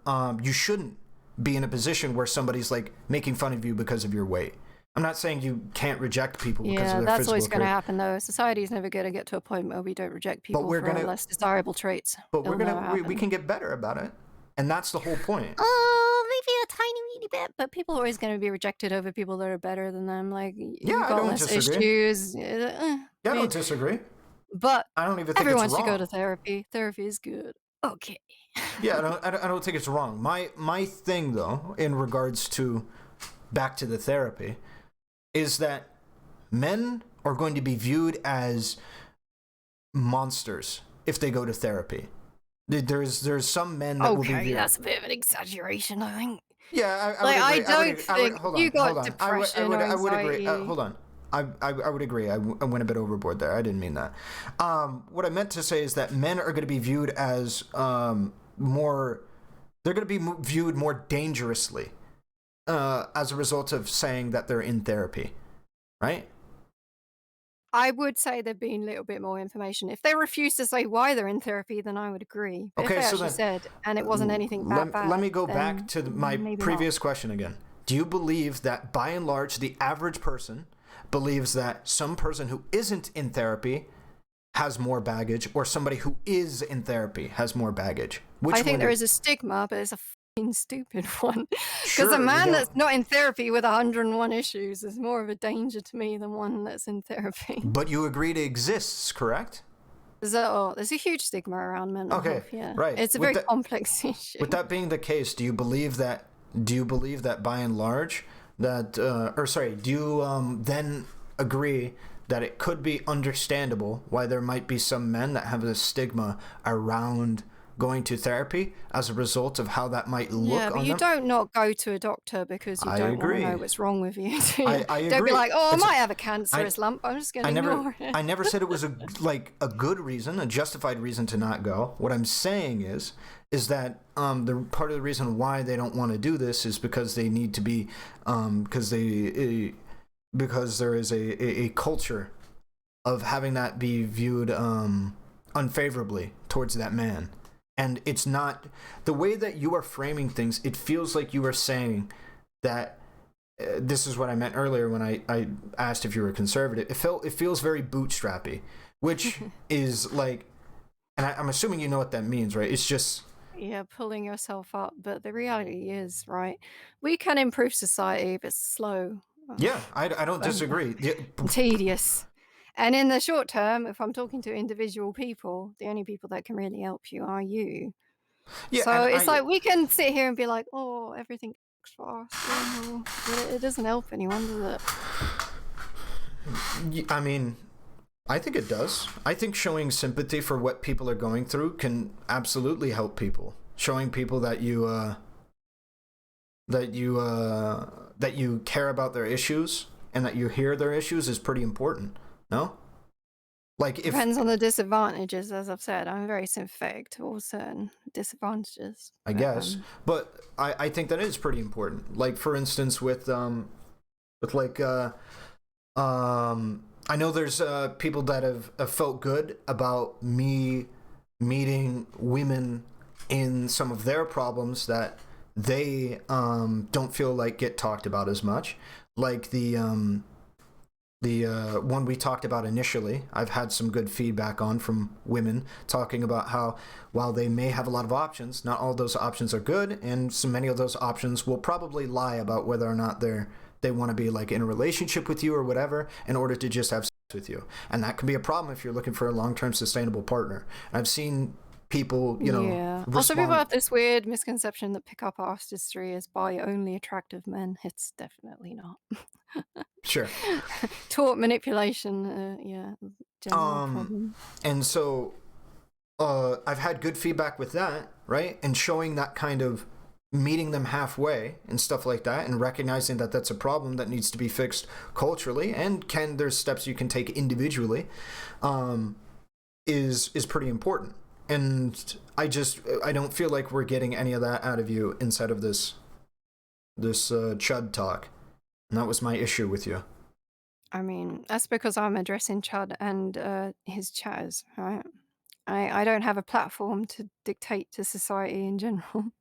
you shouldn't be in a position where somebody's like making fun of you because of your weight. I'm not saying you can't reject people because of Yeah, their that's physical always going to appearance, happen, though. Society is never going to get to a point where we don't reject but people for less desirable traits. It'll never we happen. can get better about it, and that's the whole point. Oh, maybe a tiny weeny bit, but people are always going to be rejected over people that are better than them. Like, Yeah, you I got don't less disagree. issues. Yeah, I don't disagree. But I don't even think it's everyone should go wrong. to therapy. Therapy is good. Okay. Yeah, I don't think it's wrong. My thing though, in regards to back to the therapy, is that men are going to be viewed as monsters if they go to therapy. There's some men that will be Okay, viewed. that's a bit of an exaggeration, I think. Yeah, I would Like, I agree. don't think Hold you on, got hold on. depression or I would agree. anxiety. Hold on. I would agree. I went a bit overboard there. I didn't mean that. What I meant to say is that men are going to be viewed as more. They're going to be viewed more dangerously as a result of saying that they're in therapy, right? I would say there'd be a little bit more information. If they refuse to say why they're in therapy, then I would agree. But if Okay, they so actually then said, and it wasn't anything that bad, let me go back then to my maybe previous question again. Do you believe that by and large the average person believes that some person who isn't in therapy has more baggage, or somebody who is in therapy has more baggage? not. I think one there do- is a stigma, but it's a fucking stupid one. Because Sure, a you man don't- that's not in therapy with 101 issues is more of a danger to me than one that's in therapy. But you agree it exists, correct? There's a huge stigma around mental Okay, health, yeah. right. It's a very complex issue. With that being the case, do you believe that by and large that do you then agree that it could be understandable why there might be some men that have a stigma around going to therapy as a result of how that might look Yeah, but on you them? don't not go to a doctor because you I don't want to agree. know what's wrong with you. Do you? I Don't be agree. like, oh, I It's- might have a cancerous lump. I'm just going to ignore it. I never said it was a good reason, a justified reason to not go. What I'm saying is that the part of the reason why they don't want to do this is because they need to be because there is a culture of having that be viewed unfavorably towards that man. And it's not the way that you are framing things. It feels like you are saying that this is what I meant earlier when I asked if you were conservative. It feels very bootstrappy, which is like, and I'm assuming you know what that means, right? It's just Yeah, pulling yourself up. But the reality is, right, we can improve society, but it's slow. yeah. I don't disagree. Tedious. And in the short term, if I'm talking to individual people, the only people that can really help you are you. Yeah, So and it's like we can sit here and be like, oh, everything works for us. Yeah, but it doesn't help anyone, does it? I mean, I think it does. I think showing sympathy for what people are going through can absolutely help people. Showing people that you care about their issues and that you hear their issues is pretty important. No? Like if Depends on the disadvantages, as I've said. I'm very sympathetic to all certain disadvantages. I guess, but I think that is pretty important. Like for instance, with I know there's people that have felt good about me meeting women in some of their problems that they don't feel like get talked about as much, like the one we talked about initially. I've had some good feedback on from women talking about how while they may have a lot of options, not all those options are good, and so many of those options will probably lie about whether or not they want to be like in a relationship with you or whatever in order to just have sex with you. And that can be a problem if you're looking for a long-term sustainable partner. I've seen people, yeah. Also, people have this weird misconception that pickup artistry is by only attractive men. It's definitely not. Sure. Taught manipulation, yeah, general problem. And so I've had good feedback with that, right? And showing that kind of meeting them halfway and stuff like that, and recognizing that that's a problem that needs to be fixed culturally, and there's steps you can take individually, is pretty important. And I don't feel like we're getting any of that out of you inside of this Chud talk. And that was my issue with you. I mean, that's because I'm addressing Chud and his chatters, right? I don't have a platform to dictate to society in general.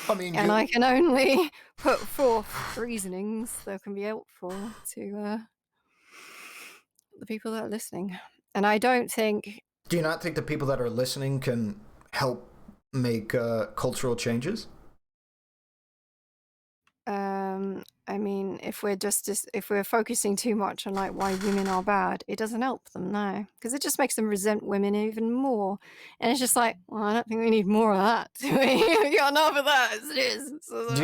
I mean, And I can only put forth reasonings that can be helpful to the people that are listening. And I don't think... Do you not think the people that are listening can help make cultural changes? I mean, if we're focusing too much on like why women are bad, it doesn't help them, no, because it just makes them resent women even more. And it's just like, well, I don't think we need more of that. We got enough of that as it is. So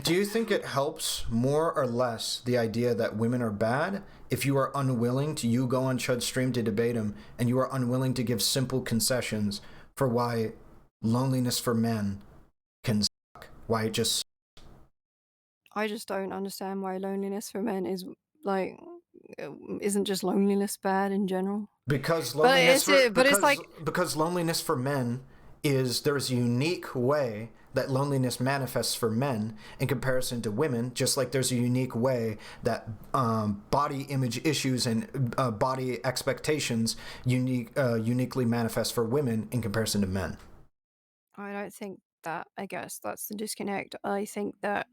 Do you think it helps more or less the idea that women are bad if you are unwilling to go on Chud's stream to debate him, and you are unwilling to give simple concessions for why loneliness for men can suck? Why it just... I just don't understand why loneliness for men is like isn't just loneliness bad in general. Because loneliness because loneliness for men is, there's a unique way that loneliness manifests for men in comparison to women, just like there's a unique way that body image issues and body expectations uniquely manifest for women in comparison to men. I don't think that. I guess that's the disconnect. I think that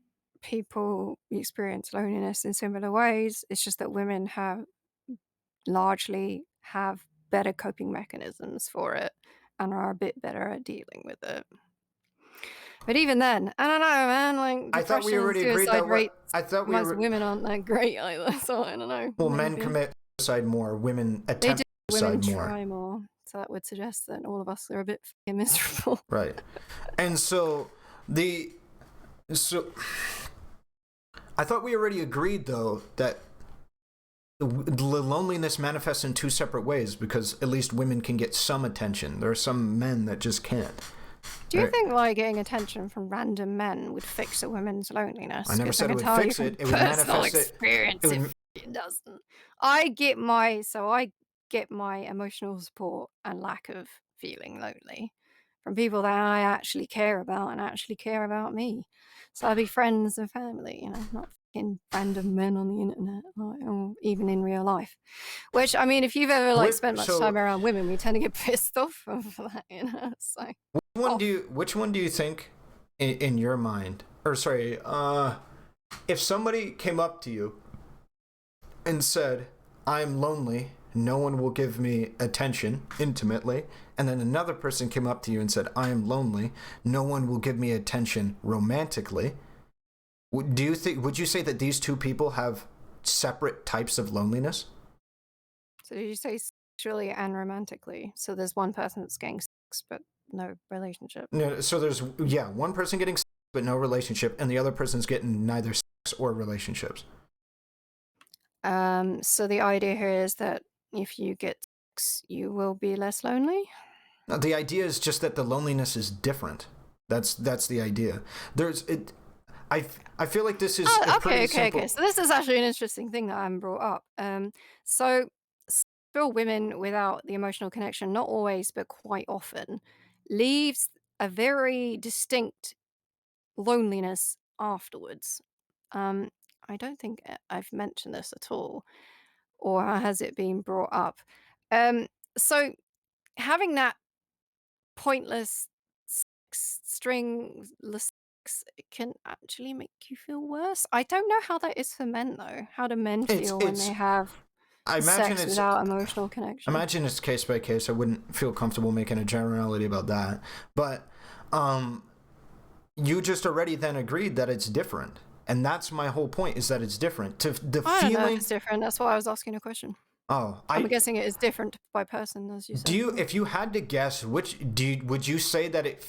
people experience loneliness in similar ways. It's just that women largely have better coping mechanisms for it and are a bit better at dealing with it. But even then, I don't know, man. Like, I thought we depression and already agreed suicide that rates most women aren't that great either. So I don't know. Well, maybe. men commit suicide more. Women They attempt do. Women suicide more. try more. So that would suggest that all of us are a bit fucking miserable. Right. And so I thought we already agreed, though, that the loneliness manifests in two separate ways, because at least women can get some attention. There are some men that just can't. Do you think like getting attention from random men would fix a woman's loneliness? I never 'Cause said I it can would tell fix you it. It from would personal manifest it. experience it doesn't. I get my emotional support and lack of feeling lonely from people that I actually care about and actually care about me. So I'd be friends and family, not fucking random men on the internet, or even in real life. Which, I mean, if you've ever spent much time around women, we tend to get pissed off over that, So which one do you think, in your mind, or sorry, if somebody came up to you and said, "I'm lonely, no one will give me attention intimately," and then another person came up to you and said, "I am lonely, no one will give me attention romantically," would you say that these two people have separate types of loneliness? So did you say sexually and romantically? So there's one person that's getting sex but no relationship. No, so there's one person getting sex but no relationship, and the other person's getting neither sex or relationships. So the idea here is that if you get sex, you will be less lonely? Now, the idea is just that the loneliness is different. That's the idea. I feel like this is okay. simple. So this is actually an interesting thing that I haven't brought up. So still women without the emotional connection, not always, but quite often, leaves a very distinct loneliness afterwards. I don't think I've mentioned this at all, or has it been brought up? So having that pointless stringless sex can actually make you feel worse. I don't know how that is for men, though. How do men feel when they have sex without emotional connection? I imagine it's case by case. I wouldn't feel comfortable making a generality about that. But you just already then agreed that it's different. And that's my whole point, is that it's different. I don't know if it's different. That's why I was asking a question. Oh, I'm guessing it is different by person, as you said. If you had to guess, would you say that it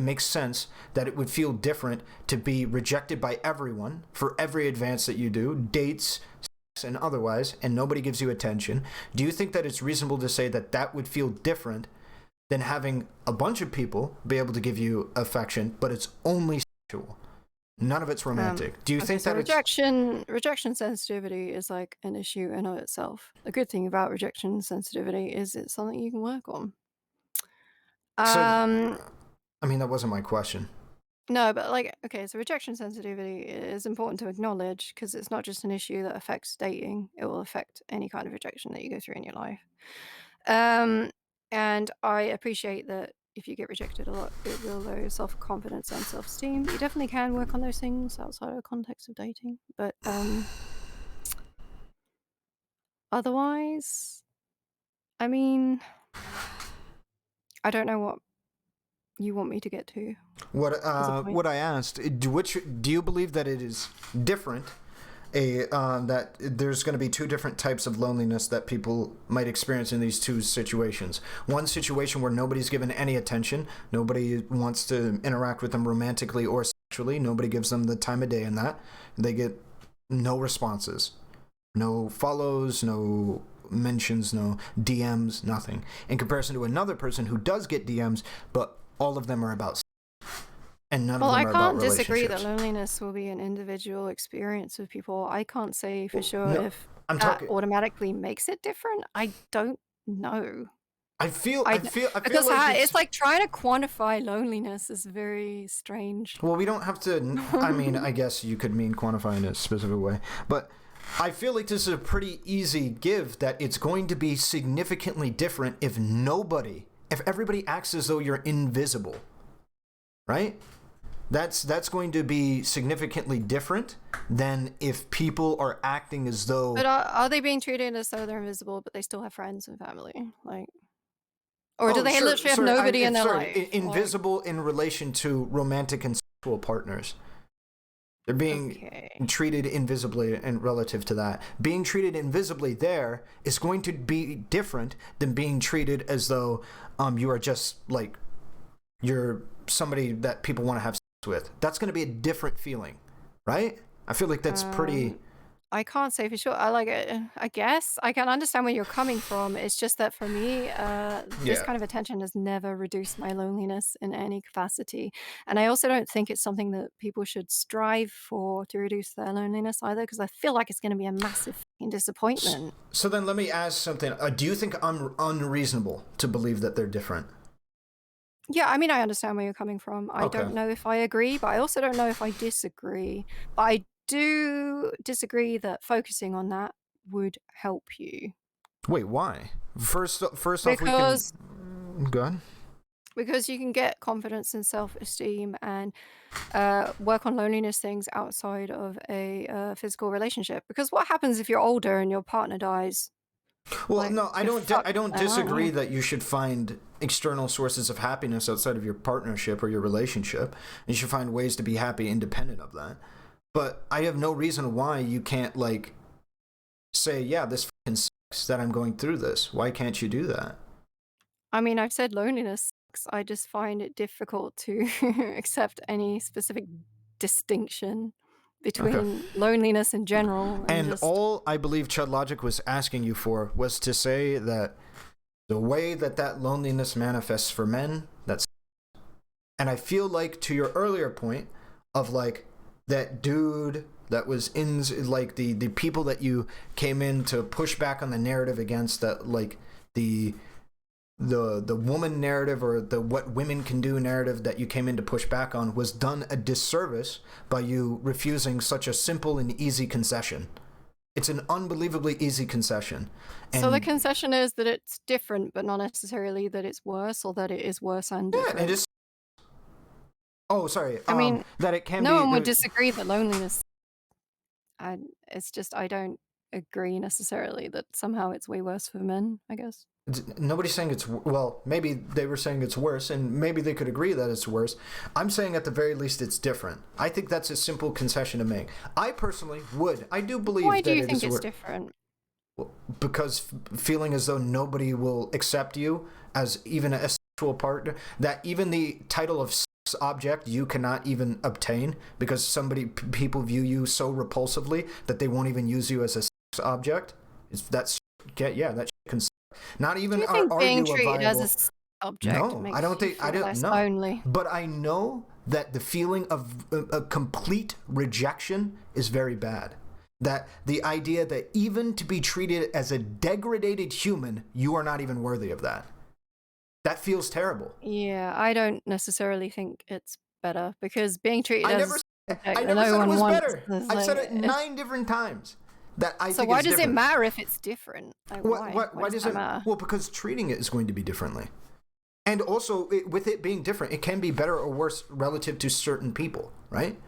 makes sense that it would feel different to be rejected by everyone for every advance that you do, dates, sex, and otherwise, and nobody gives you attention? Do you think that it's reasonable to say that would feel different than having a bunch of people be able to give you affection, but it's only sexual. None of it's romantic. Do you think so that rejection sensitivity is like an issue in of itself. The good thing about rejection sensitivity is it's something you can work on. I mean, that wasn't my question. No, but like, okay, so rejection sensitivity is important to acknowledge because it's not just an issue that affects dating. It will affect any kind of rejection that you go through in your life. And I appreciate that if you get rejected a lot, it will lower your self-confidence and self-esteem. You definitely can work on those things outside of the context of dating. But otherwise, I mean, I don't know what you want me to get to. What I asked, do you believe that it is different? That there's going to be two different types of loneliness that people might experience in these two situations. One situation where nobody's given any attention, nobody wants to interact with them romantically or sexually, nobody gives them the time of day in that. They get no responses, no follows, no mentions, no DMs, nothing. In comparison to another person who does get DMs, but all of them are about sex, and none of them are about relationships. Well, I can't disagree that loneliness will be an individual experience with people. I can't say for sure if that automatically makes it different. I don't know. I feel because like it's like trying to quantify loneliness is very strange. Well, we don't have to. I mean, I guess you could mean quantify in a specific way, but I feel like this is a pretty easy give that it's going to be significantly different if everybody acts as though you're invisible, right? That's going to be significantly different than if people are acting as though. But are they being treated as though they're invisible, but they still have friends and family, like? Or do they literally have nobody in their life? Invisible in relation to romantic and sexual partners. They're being treated invisibly and relative to that. Being treated invisibly there is going to be different than being treated as though you are just like you're somebody that people want to have sex with. That's going to be a different feeling, right? I feel like that's pretty. I can't say for sure. I guess I can understand where you're coming from. It's just that for me, this kind of attention has never reduced my loneliness in any capacity. And I also don't think it's something that people should strive for to reduce their loneliness either, because I feel like it's going to be a massive fucking disappointment. So then let me ask something. Do you think I'm unreasonable to believe that they're different? Yeah, I mean, I understand where you're coming from. I don't know if I agree, but I also don't know if I disagree. But I do disagree that focusing on that would help you. Wait, why? First off, we can go ahead. Because you can get confidence and self-esteem and work on loneliness things outside of a physical relationship. Because what happens if you're older and your partner dies? Well, like, no, I don't disagree that you should find external sources of happiness outside of your partnership or your relationship. You should find ways to be happy independent of that. But I have no reason why you can't, like, say, yeah, this fucking sucks that I'm going through this. Why can't you do that? I mean, I've said loneliness sucks. I just find it difficult to accept any specific distinction between loneliness in general. And all I believe Chud Logic was asking you for was to say that the way that loneliness manifests for men, that's... And I feel like, to your earlier point of, like, that dude that was in, like, the people that you came in to push back on the narrative against, that, like, the woman narrative or the what women can do narrative that you came in to push back on was done a disservice by you refusing such a simple and easy concession. It's an unbelievably easy concession. And so the concession is that it's different, but not necessarily that it's worse or that it is worse and different. Yeah, it is. Oh, sorry. I mean, that it can no be. one would disagree that loneliness. It's just I don't agree necessarily that somehow it's way worse for men, I guess. Nobody's saying it's... Well, maybe they were saying it's worse, and maybe they could agree that it's worse. I'm saying at the very least it's different. I think that's a simple concession to make. I personally would. I do believe that it is... Why do you think it's different? Well, because feeling as though nobody will accept you as even a sexual partner, that even the title of sex object you cannot even obtain because people view you so repulsively that they won't even use you as a sex object. That's... Yeah, that can... Not even do you think being treated as object. It No, makes I don't you think I feel don't less know. lonely. But I know that the feeling of a complete rejection is very bad. That the idea that even to be treated as a degraded human, you are not even worthy of that. That feels terrible. Yeah, I don't necessarily think it's better because being treated I never as an object I that never no said it one was wants better. is I've said like, it 9 different times that I so think why it's does it different. matter if it's different? Like, Why does does that it? matter? Well, because treating it is going to be differently. And also, with it being different, it can be better or worse relative to certain people, right?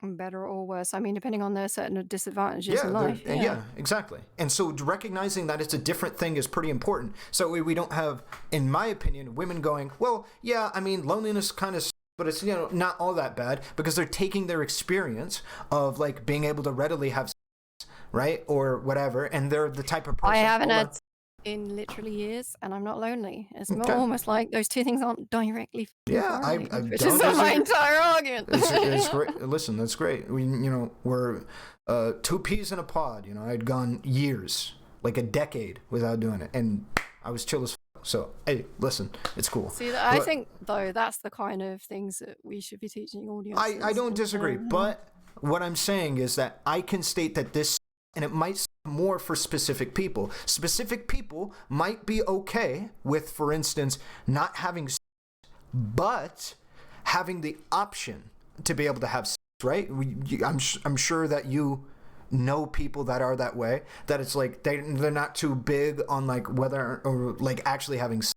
Better or worse? I mean, depending on their certain disadvantages in Yeah, life. Yeah. exactly. And so recognizing that it's a different thing is pretty important. So we don't have, in my opinion, women going, well, yeah, I mean, loneliness kind of, but it's, not all that bad, because they're taking their experience of like being able to readily have sex, right, or whatever, and they're the type of person. I haven't had sex in literally years, and I'm not lonely. It's Okay. almost like those two things aren't directly Yeah, I correlated, which don't is my disagree. entire argument. It's great. Listen, that's great. We're 2 peas in a pod. I'd gone years, like a decade, without doing it, and I was chill as f***. So, hey, listen, it's cool. See, I think, though, that's the kind of things that we should be teaching audiences. I don't disagree, but what I'm saying is that I can state that this, and it might more for specific people. Specific people might be okay with, for instance, not having sex, but having the option to be able to have sex, right? I'm sure that you know people that are that way, that it's like they're not too big on like whether or like actually having sex.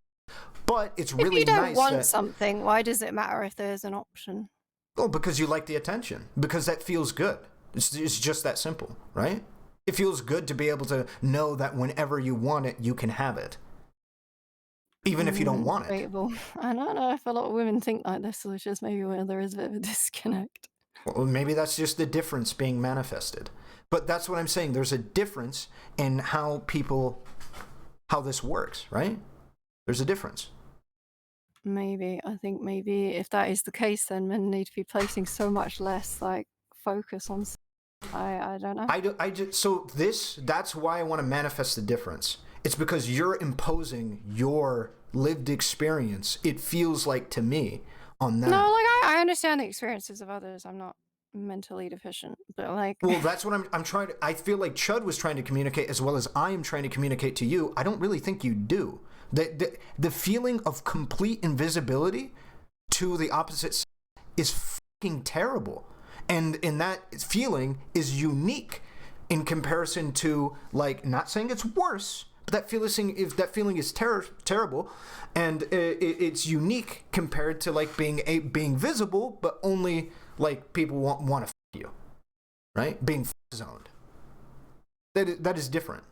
But it's really nice. If you don't want something, why does it matter if there's an option? Oh, because you like the attention. Because that feels good. It's just that simple, right? It feels good to be able to know that whenever you want it, you can have it. Even if you don't want it. Debatable. I don't know if a lot of women think like this, so it's just maybe where there is a bit of a disconnect. Well, maybe that's just the difference being manifested. But that's what I'm saying. There's a difference in how this works, right? There's a difference. Maybe. I think maybe if that is the case, then men need to be placing so much less like focus on. I don't know. So that's why I want to manifest the difference. It's because you're imposing your lived experience, it feels like to me, on that. No, like I understand the experiences of others. I'm not mentally deficient, but like. Well, that's what I'm trying to. I feel like Chud was trying to communicate as well as I am trying to communicate to you. I don't really think you do. The feeling of complete invisibility to the opposite sex is fucking terrible. And that feeling is unique in comparison to, like, not saying it's worse, but that feeling is terrible, and it's unique compared to like being visible, but only like people want to f you, right? Being zoned. That is different.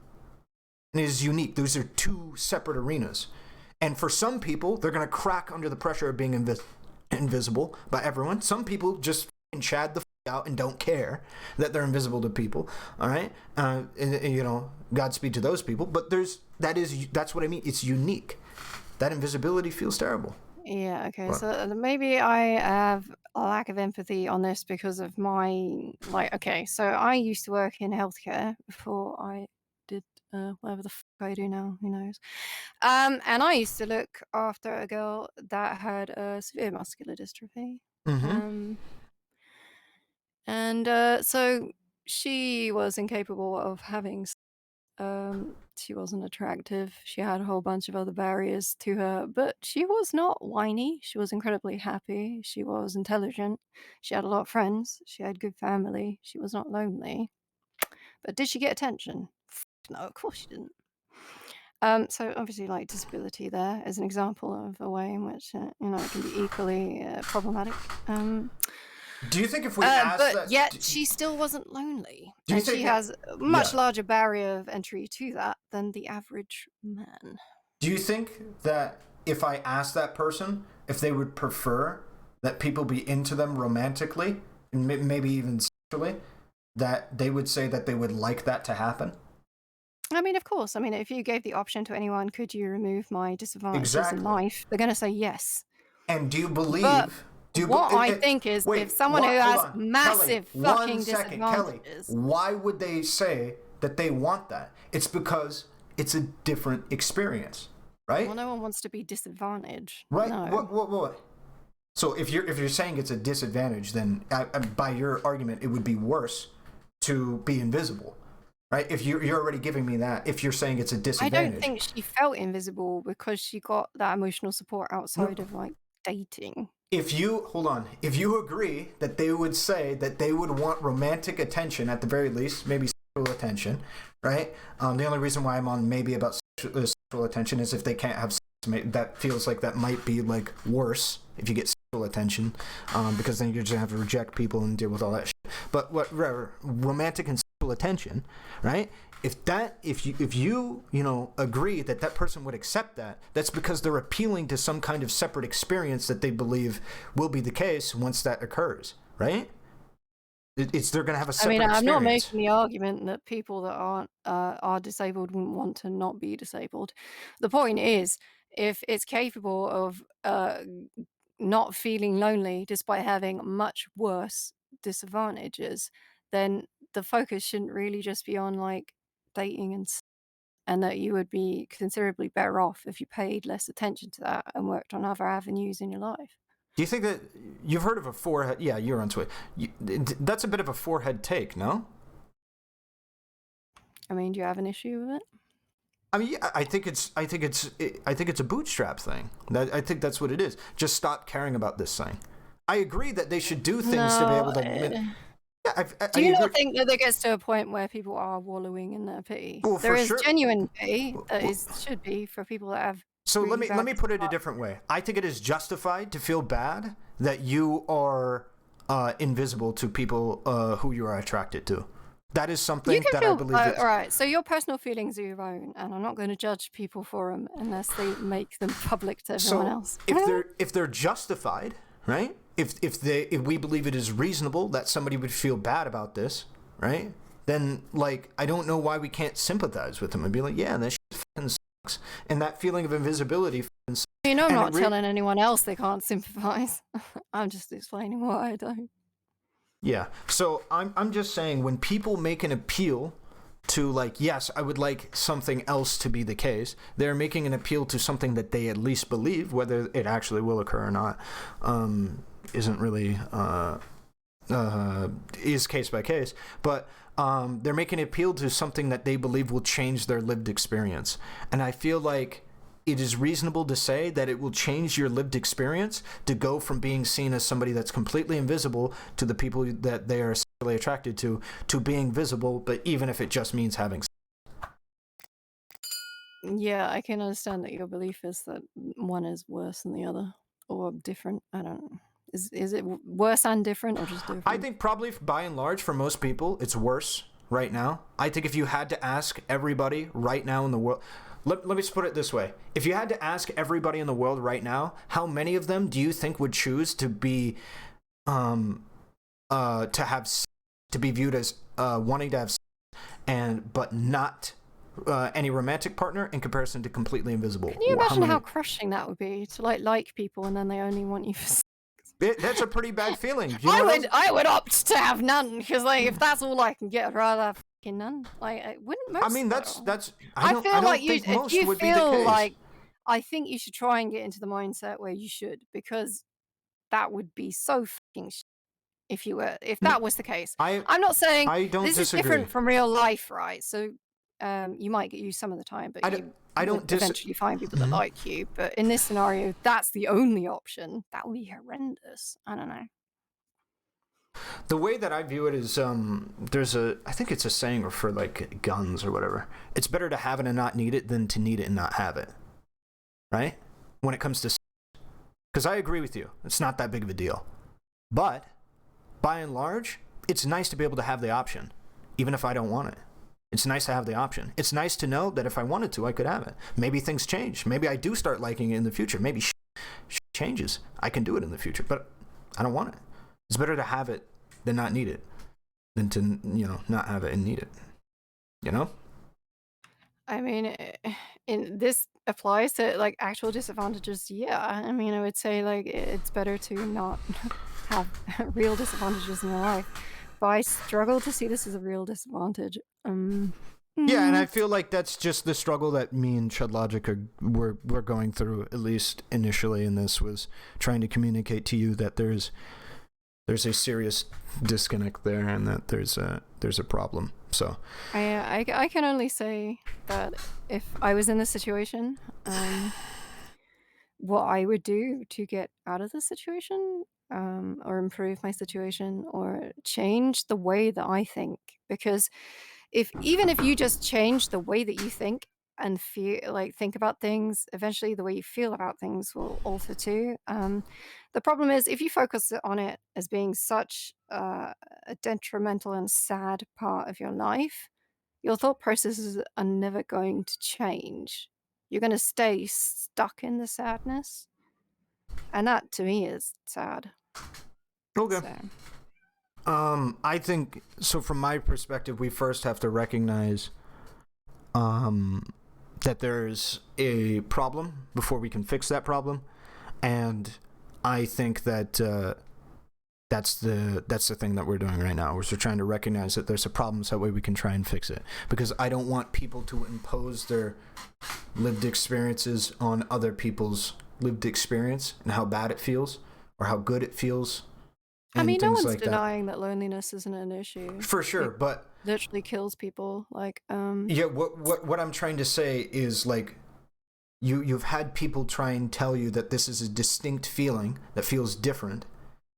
And it is unique. Those are two separate arenas. And for some people, they're gonna crack under the pressure of being invisible by everyone. Some people just chad the out and don't care that they're invisible to people. All right, Godspeed to those people. But that's what I mean. It's unique. That invisibility feels terrible. Yeah. Okay. What? So maybe I have a lack of empathy on this because of my Okay. So I used to work in healthcare before I did whatever the fuck I do now. Who knows? And I used to look after a girl that had severe muscular dystrophy. Mm-hmm. And so she was incapable of having. She wasn't attractive. She had a whole bunch of other barriers to her, but she was not whiny. She was incredibly happy. She was intelligent. She had a lot of friends. She had good family. She was not lonely. But did she get attention? No, of course she didn't. So obviously, like, disability there is an example of a way in which it can be equally problematic. Do you think if we asked but that, yet she still wasn't lonely, do you and think she has a much larger barrier of entry to that than the average man. Do you think that if I asked that person if they would prefer that people be into them romantically and maybe even sexually, that they would say that they would like that to happen? I mean, of course. I mean, if you gave the option to anyone, could you remove my disadvantages in life? They're going to say yes. And do you believe... But I think is if someone who has massive fucking disadvantages... Kelly, why would they say that they want that? It's because it's a different experience. right? Well, no one wants to be disadvantaged. Right. No. What? So if you're saying it's a disadvantage, then by your argument, it would be worse to be invisible, right? If you're already giving me that, if you're saying it's a I disadvantage, don't think she felt invisible because she got that emotional support outside of like dating. if you agree that they would say that they would want romantic attention at the very least, maybe sexual attention, right? The only reason why I'm on maybe about sexual attention is if they can't have sex, that feels like that might be like worse if you get sexual attention, because then you're just gonna have to reject people and deal with all that shit. But whatever, romantic and sexual attention, right? If you agree that that person would accept that, that's because they're appealing to some kind of separate experience that they believe will be the case once that occurs, right? They're going to have a separate experience. I'm not making the argument that people that aren't are disabled wouldn't want to not be disabled. The point is, if it's capable of not feeling lonely despite having much worse disadvantages, then the focus shouldn't really just be on like dating and that you would be considerably better off if you paid less attention to that and worked on other avenues in your life. Do you think that you've heard of a forehead? Yeah, you're on Twitter. That's a bit of a forehead take, no? I mean, do you have an issue with it? I mean, yeah, I think it's a bootstrap thing. I think that's what it is. Just stop caring about this thing. I agree that they should do things to be able to. Yeah, do you not think that it gets to a point where people are wallowing in their pity? Well, there is sure. Genuine pity that should be for people that have. So really let me put it a different way. I think it is justified to feel bad that you are invisible to people who you are attracted to. That is something that I believe. All right, so your personal feelings are your own, and I'm not going to judge people for them unless they make them public to everyone else. If they're justified, right? If we believe it is reasonable that somebody would feel bad about this, right? Then like I don't know why we can't sympathize with them and be like, yeah, this shit fucking sucks, and that feeling of invisibility fucking sucks. I'm not telling anyone else they can't sympathize. I'm just explaining why I don't. Yeah. So I'm just saying when people make an appeal to like, yes, I would like something else to be the case, they're making an appeal to something that they at least believe, whether it actually will occur or not, isn't really is case by case, but they're making an appeal to something that they believe will change their lived experience. And I feel like it is reasonable to say that it will change your lived experience to go from being seen as somebody that's completely invisible to the people that they are sexually attracted to being visible, but even if it just means having sex. Yeah, I can understand that your belief is that one is worse than the other or different. I don't know. Is it worse and different or just different? I think probably by and large for most people it's worse right now. I think if you had to ask everybody right now in the world, let me just put it this way. If you had to ask everybody in the world right now, how many of them do you think would choose to be to be viewed as wanting to have sex but not any romantic partner in comparison to completely invisible? Can you imagine how crushing that would be to like people and then they only want you for sex? That's a pretty bad feeling. I would opt to have none because like if that's all I can get, I'd rather have fucking none. Like I wouldn't. Most I mean that's. I feel like if you feel like I think you should try and get into the mindset where you should, because that would be so fucking if that was the case. I'm not saying this is different from real life, right? So you might get used some of the time, but I don't eventually find people that like you. But in this scenario, that's the only option. That would be horrendous. I don't know. The way that I view it is I think it's a saying for like guns or whatever. It's better to have it and not need it than to need it and not have it. Right? When it comes to, because I agree with you. It's not that big of a deal. But by and large, it's nice to be able to have the option, even if I don't want it. It's nice to have the option. It's nice to know that if I wanted to, I could have it. Maybe things change. Maybe I do start liking it in the future. Maybe changes. I can do it in the future, but I don't want it. It's better to have it than not need it, than to, not have it and need it. You know? I mean, this applies to like actual disadvantages. Yeah. I mean, I would say like it's better to not have real disadvantages in your life. But I struggle to see this as a real disadvantage. Yeah, and I Mm, feel like that's just the struggle that me and Chud Logic we're going through, at least initially in this, was trying to communicate to you that there's a serious disconnect there and that there's a problem. So I can only say that if I was in this situation, what I would do to get out of the situation, or improve my situation, or change the way that I think. Because even if you just change the way that you think and feel, like think about things, eventually the way you feel about things will alter too. The problem is if you focus on it as being such a detrimental and sad part of your life, your thought processes are never going to change. You're going to stay stuck in the sadness. And that to me is sad. okay. So, I think so. From my perspective, we first have to recognize that there's a problem before we can fix that problem, and I think that that's the thing that we're doing right now. We're trying to recognize that there's a problem, so that way we can try and fix it. Because I don't want people to impose their lived experiences on other people's lived experience and how bad it feels or how good it feels. I mean, no one's like denying that loneliness isn't an issue. For sure, It but literally kills people. Like, yeah, what I'm trying to say is, like, you've had people try and tell you that this is a distinct feeling that feels different,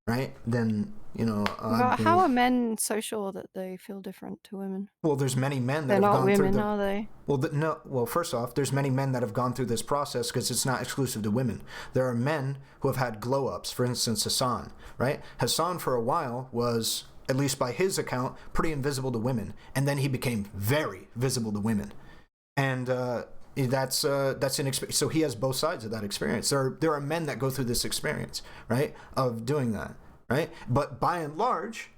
right? Then but how are men so sure that they feel different to women? well, there's many men that They're have not gone through women, are they? well, no. Well, first off, there's many men that have gone through this process because it's not exclusive to women. There are men who have had glow ups. For instance, Hassan, right? Hassan for a while was, at least by his account, pretty invisible to women, and then he became very visible to women, and that's an experience. So he has both sides of that experience. There are men that go through this experience, right, of doing that, right? But by and large,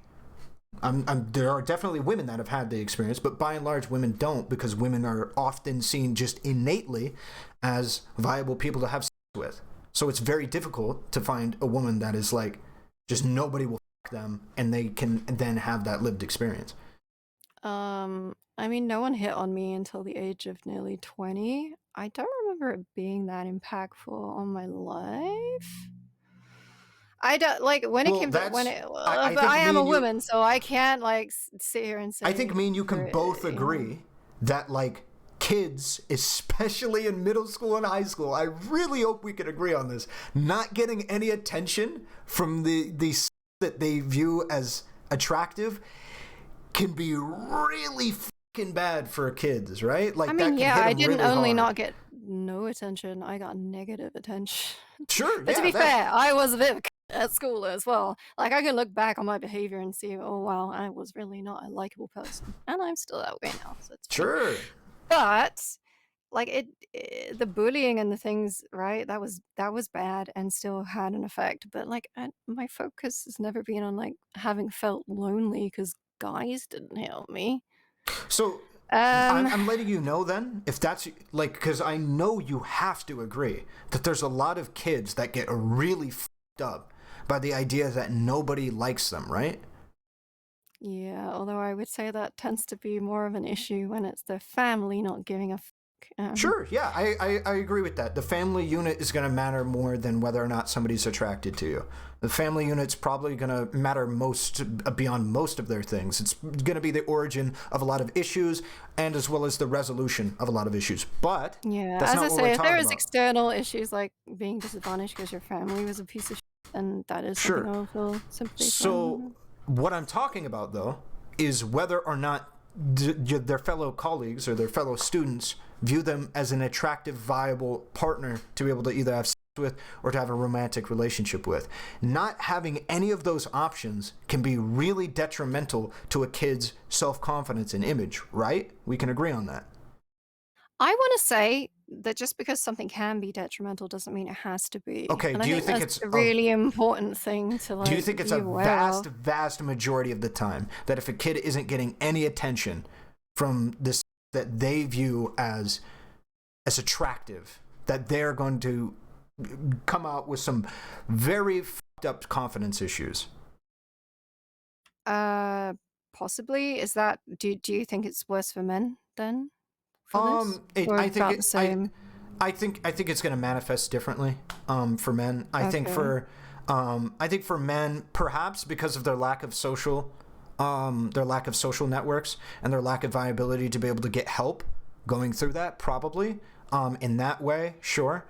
there are definitely women that have had the experience, but by and large, women don't, because women are often seen just innately as viable people to have sex with. So it's very difficult to find a woman that is like, just nobody will fuck them, and they can then have that lived experience. I mean, no one hit on me until the age of nearly 20. I don't remember it being that impactful on my life. I don't like when it Well, came to that's when it. I But think I am me a and you. woman, so I can't like sit here and say. I think me and you can both agree that, like, kids, especially in middle school and high school, I really hope we can agree on this, not getting any attention from the that they view as attractive can be really fucking bad for kids, right? Like, I that mean, can yeah, hit I them didn't really only hard. not get no attention, I got negative attention. Sure, But to yeah, be fair, I was a bit of a at school as well. Like, I can look back on my behavior and see, oh wow, I was really not a likable person, and I'm still that way now, so it's fine. sure. But like the bullying and the things, right? That was bad and still had an effect. But like, my focus has never been on like having felt lonely because guys didn't help me. So Um, I'm letting you know then, if that's like, because I know you have to agree that there's a lot of kids that get really fucked up by the idea that nobody likes them, right? yeah, although I would say that tends to be more of an issue when it's the family not giving a fuck. Sure, yeah, I agree with that. The family unit is going to matter more than whether or not somebody's attracted to you. The family unit's probably going to matter most, beyond most of their things. It's going to be the origin of a lot of issues, and as well as the resolution of a lot of issues. But Yeah, that's as not I what say, we're if there talking is about. external issues like being disadvantaged because your family was a piece of shit, then that is something Sure. I will feel sympathy for. So what I'm talking about, though, is whether or not their fellow colleagues or their fellow students view them as an attractive, viable partner to be able to either have sex with or to have a romantic relationship with. Not having any of those options can be really detrimental to a kid's self-confidence and image, right? We can agree on that. I want to say that just because something can be detrimental doesn't mean it has to be. Okay, And do I you think think that's it's a really important thing to like do you think it's be a aware vast, of. vast majority of the time that if a kid isn't getting any attention from this that they view as attractive, that they're going to come out with some very fucked up confidence issues? Possibly. Is that do you think it's worse for men then for this? Or I think about the same? I think it's going to manifest differently for men. I think for men, perhaps because of their lack of social networks and their lack of viability to be able to get help going through that, probably in that way, sure.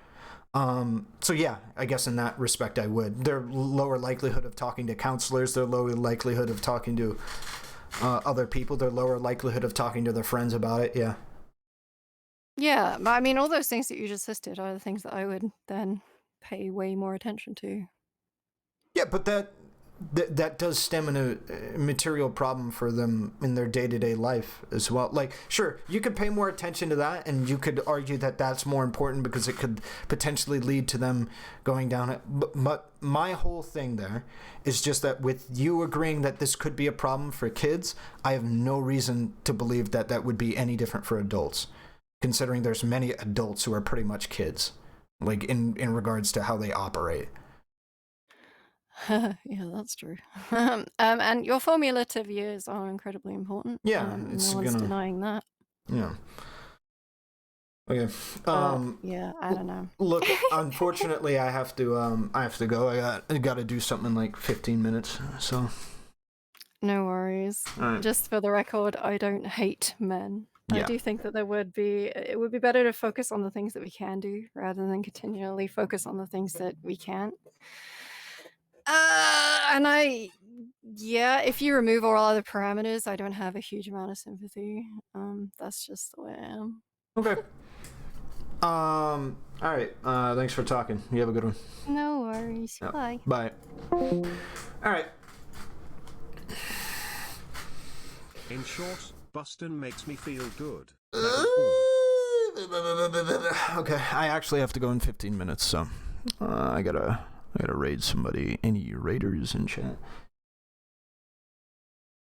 So yeah, I guess in that respect I would. Their lower likelihood of talking to counselors, their lower likelihood of talking to other people, their lower likelihood of talking to their friends about it, yeah. Yeah, but I mean, all those things that you just listed are the things that I would then pay way more attention to. Yeah, but that does stem in a material problem for them in their day-to-day life as well. Like, sure, you could pay more attention to that, and you could argue that that's more important because it could potentially lead to them going down it. But my whole thing there is just that with you agreeing that this could be a problem for kids, I have no reason to believe that that would be any different for adults, considering there's many adults who are pretty much kids, like in regards to how they operate. Yeah, that's true. And your formulative years are incredibly important. Yeah, it's No one's gonna, denying that. yeah. Okay. Yeah, I don't know. Look, unfortunately, I have to go. I got to do something in like 15 minutes. So. No worries. All right. Just for the record, I don't hate men. I Yeah. do think that it would be better to focus on the things that we can do rather than continually focus on the things that we can't. If you remove all other parameters, I don't have a huge amount of sympathy. That's just the way I am. Okay. All right. Thanks for talking. You have a good one. No worries. Yep. Bye. Bye. All right. In short, Bustin makes me feel good. Okay, I actually have to go in 15 minutes, so I gotta raid somebody. Any raiders in chat?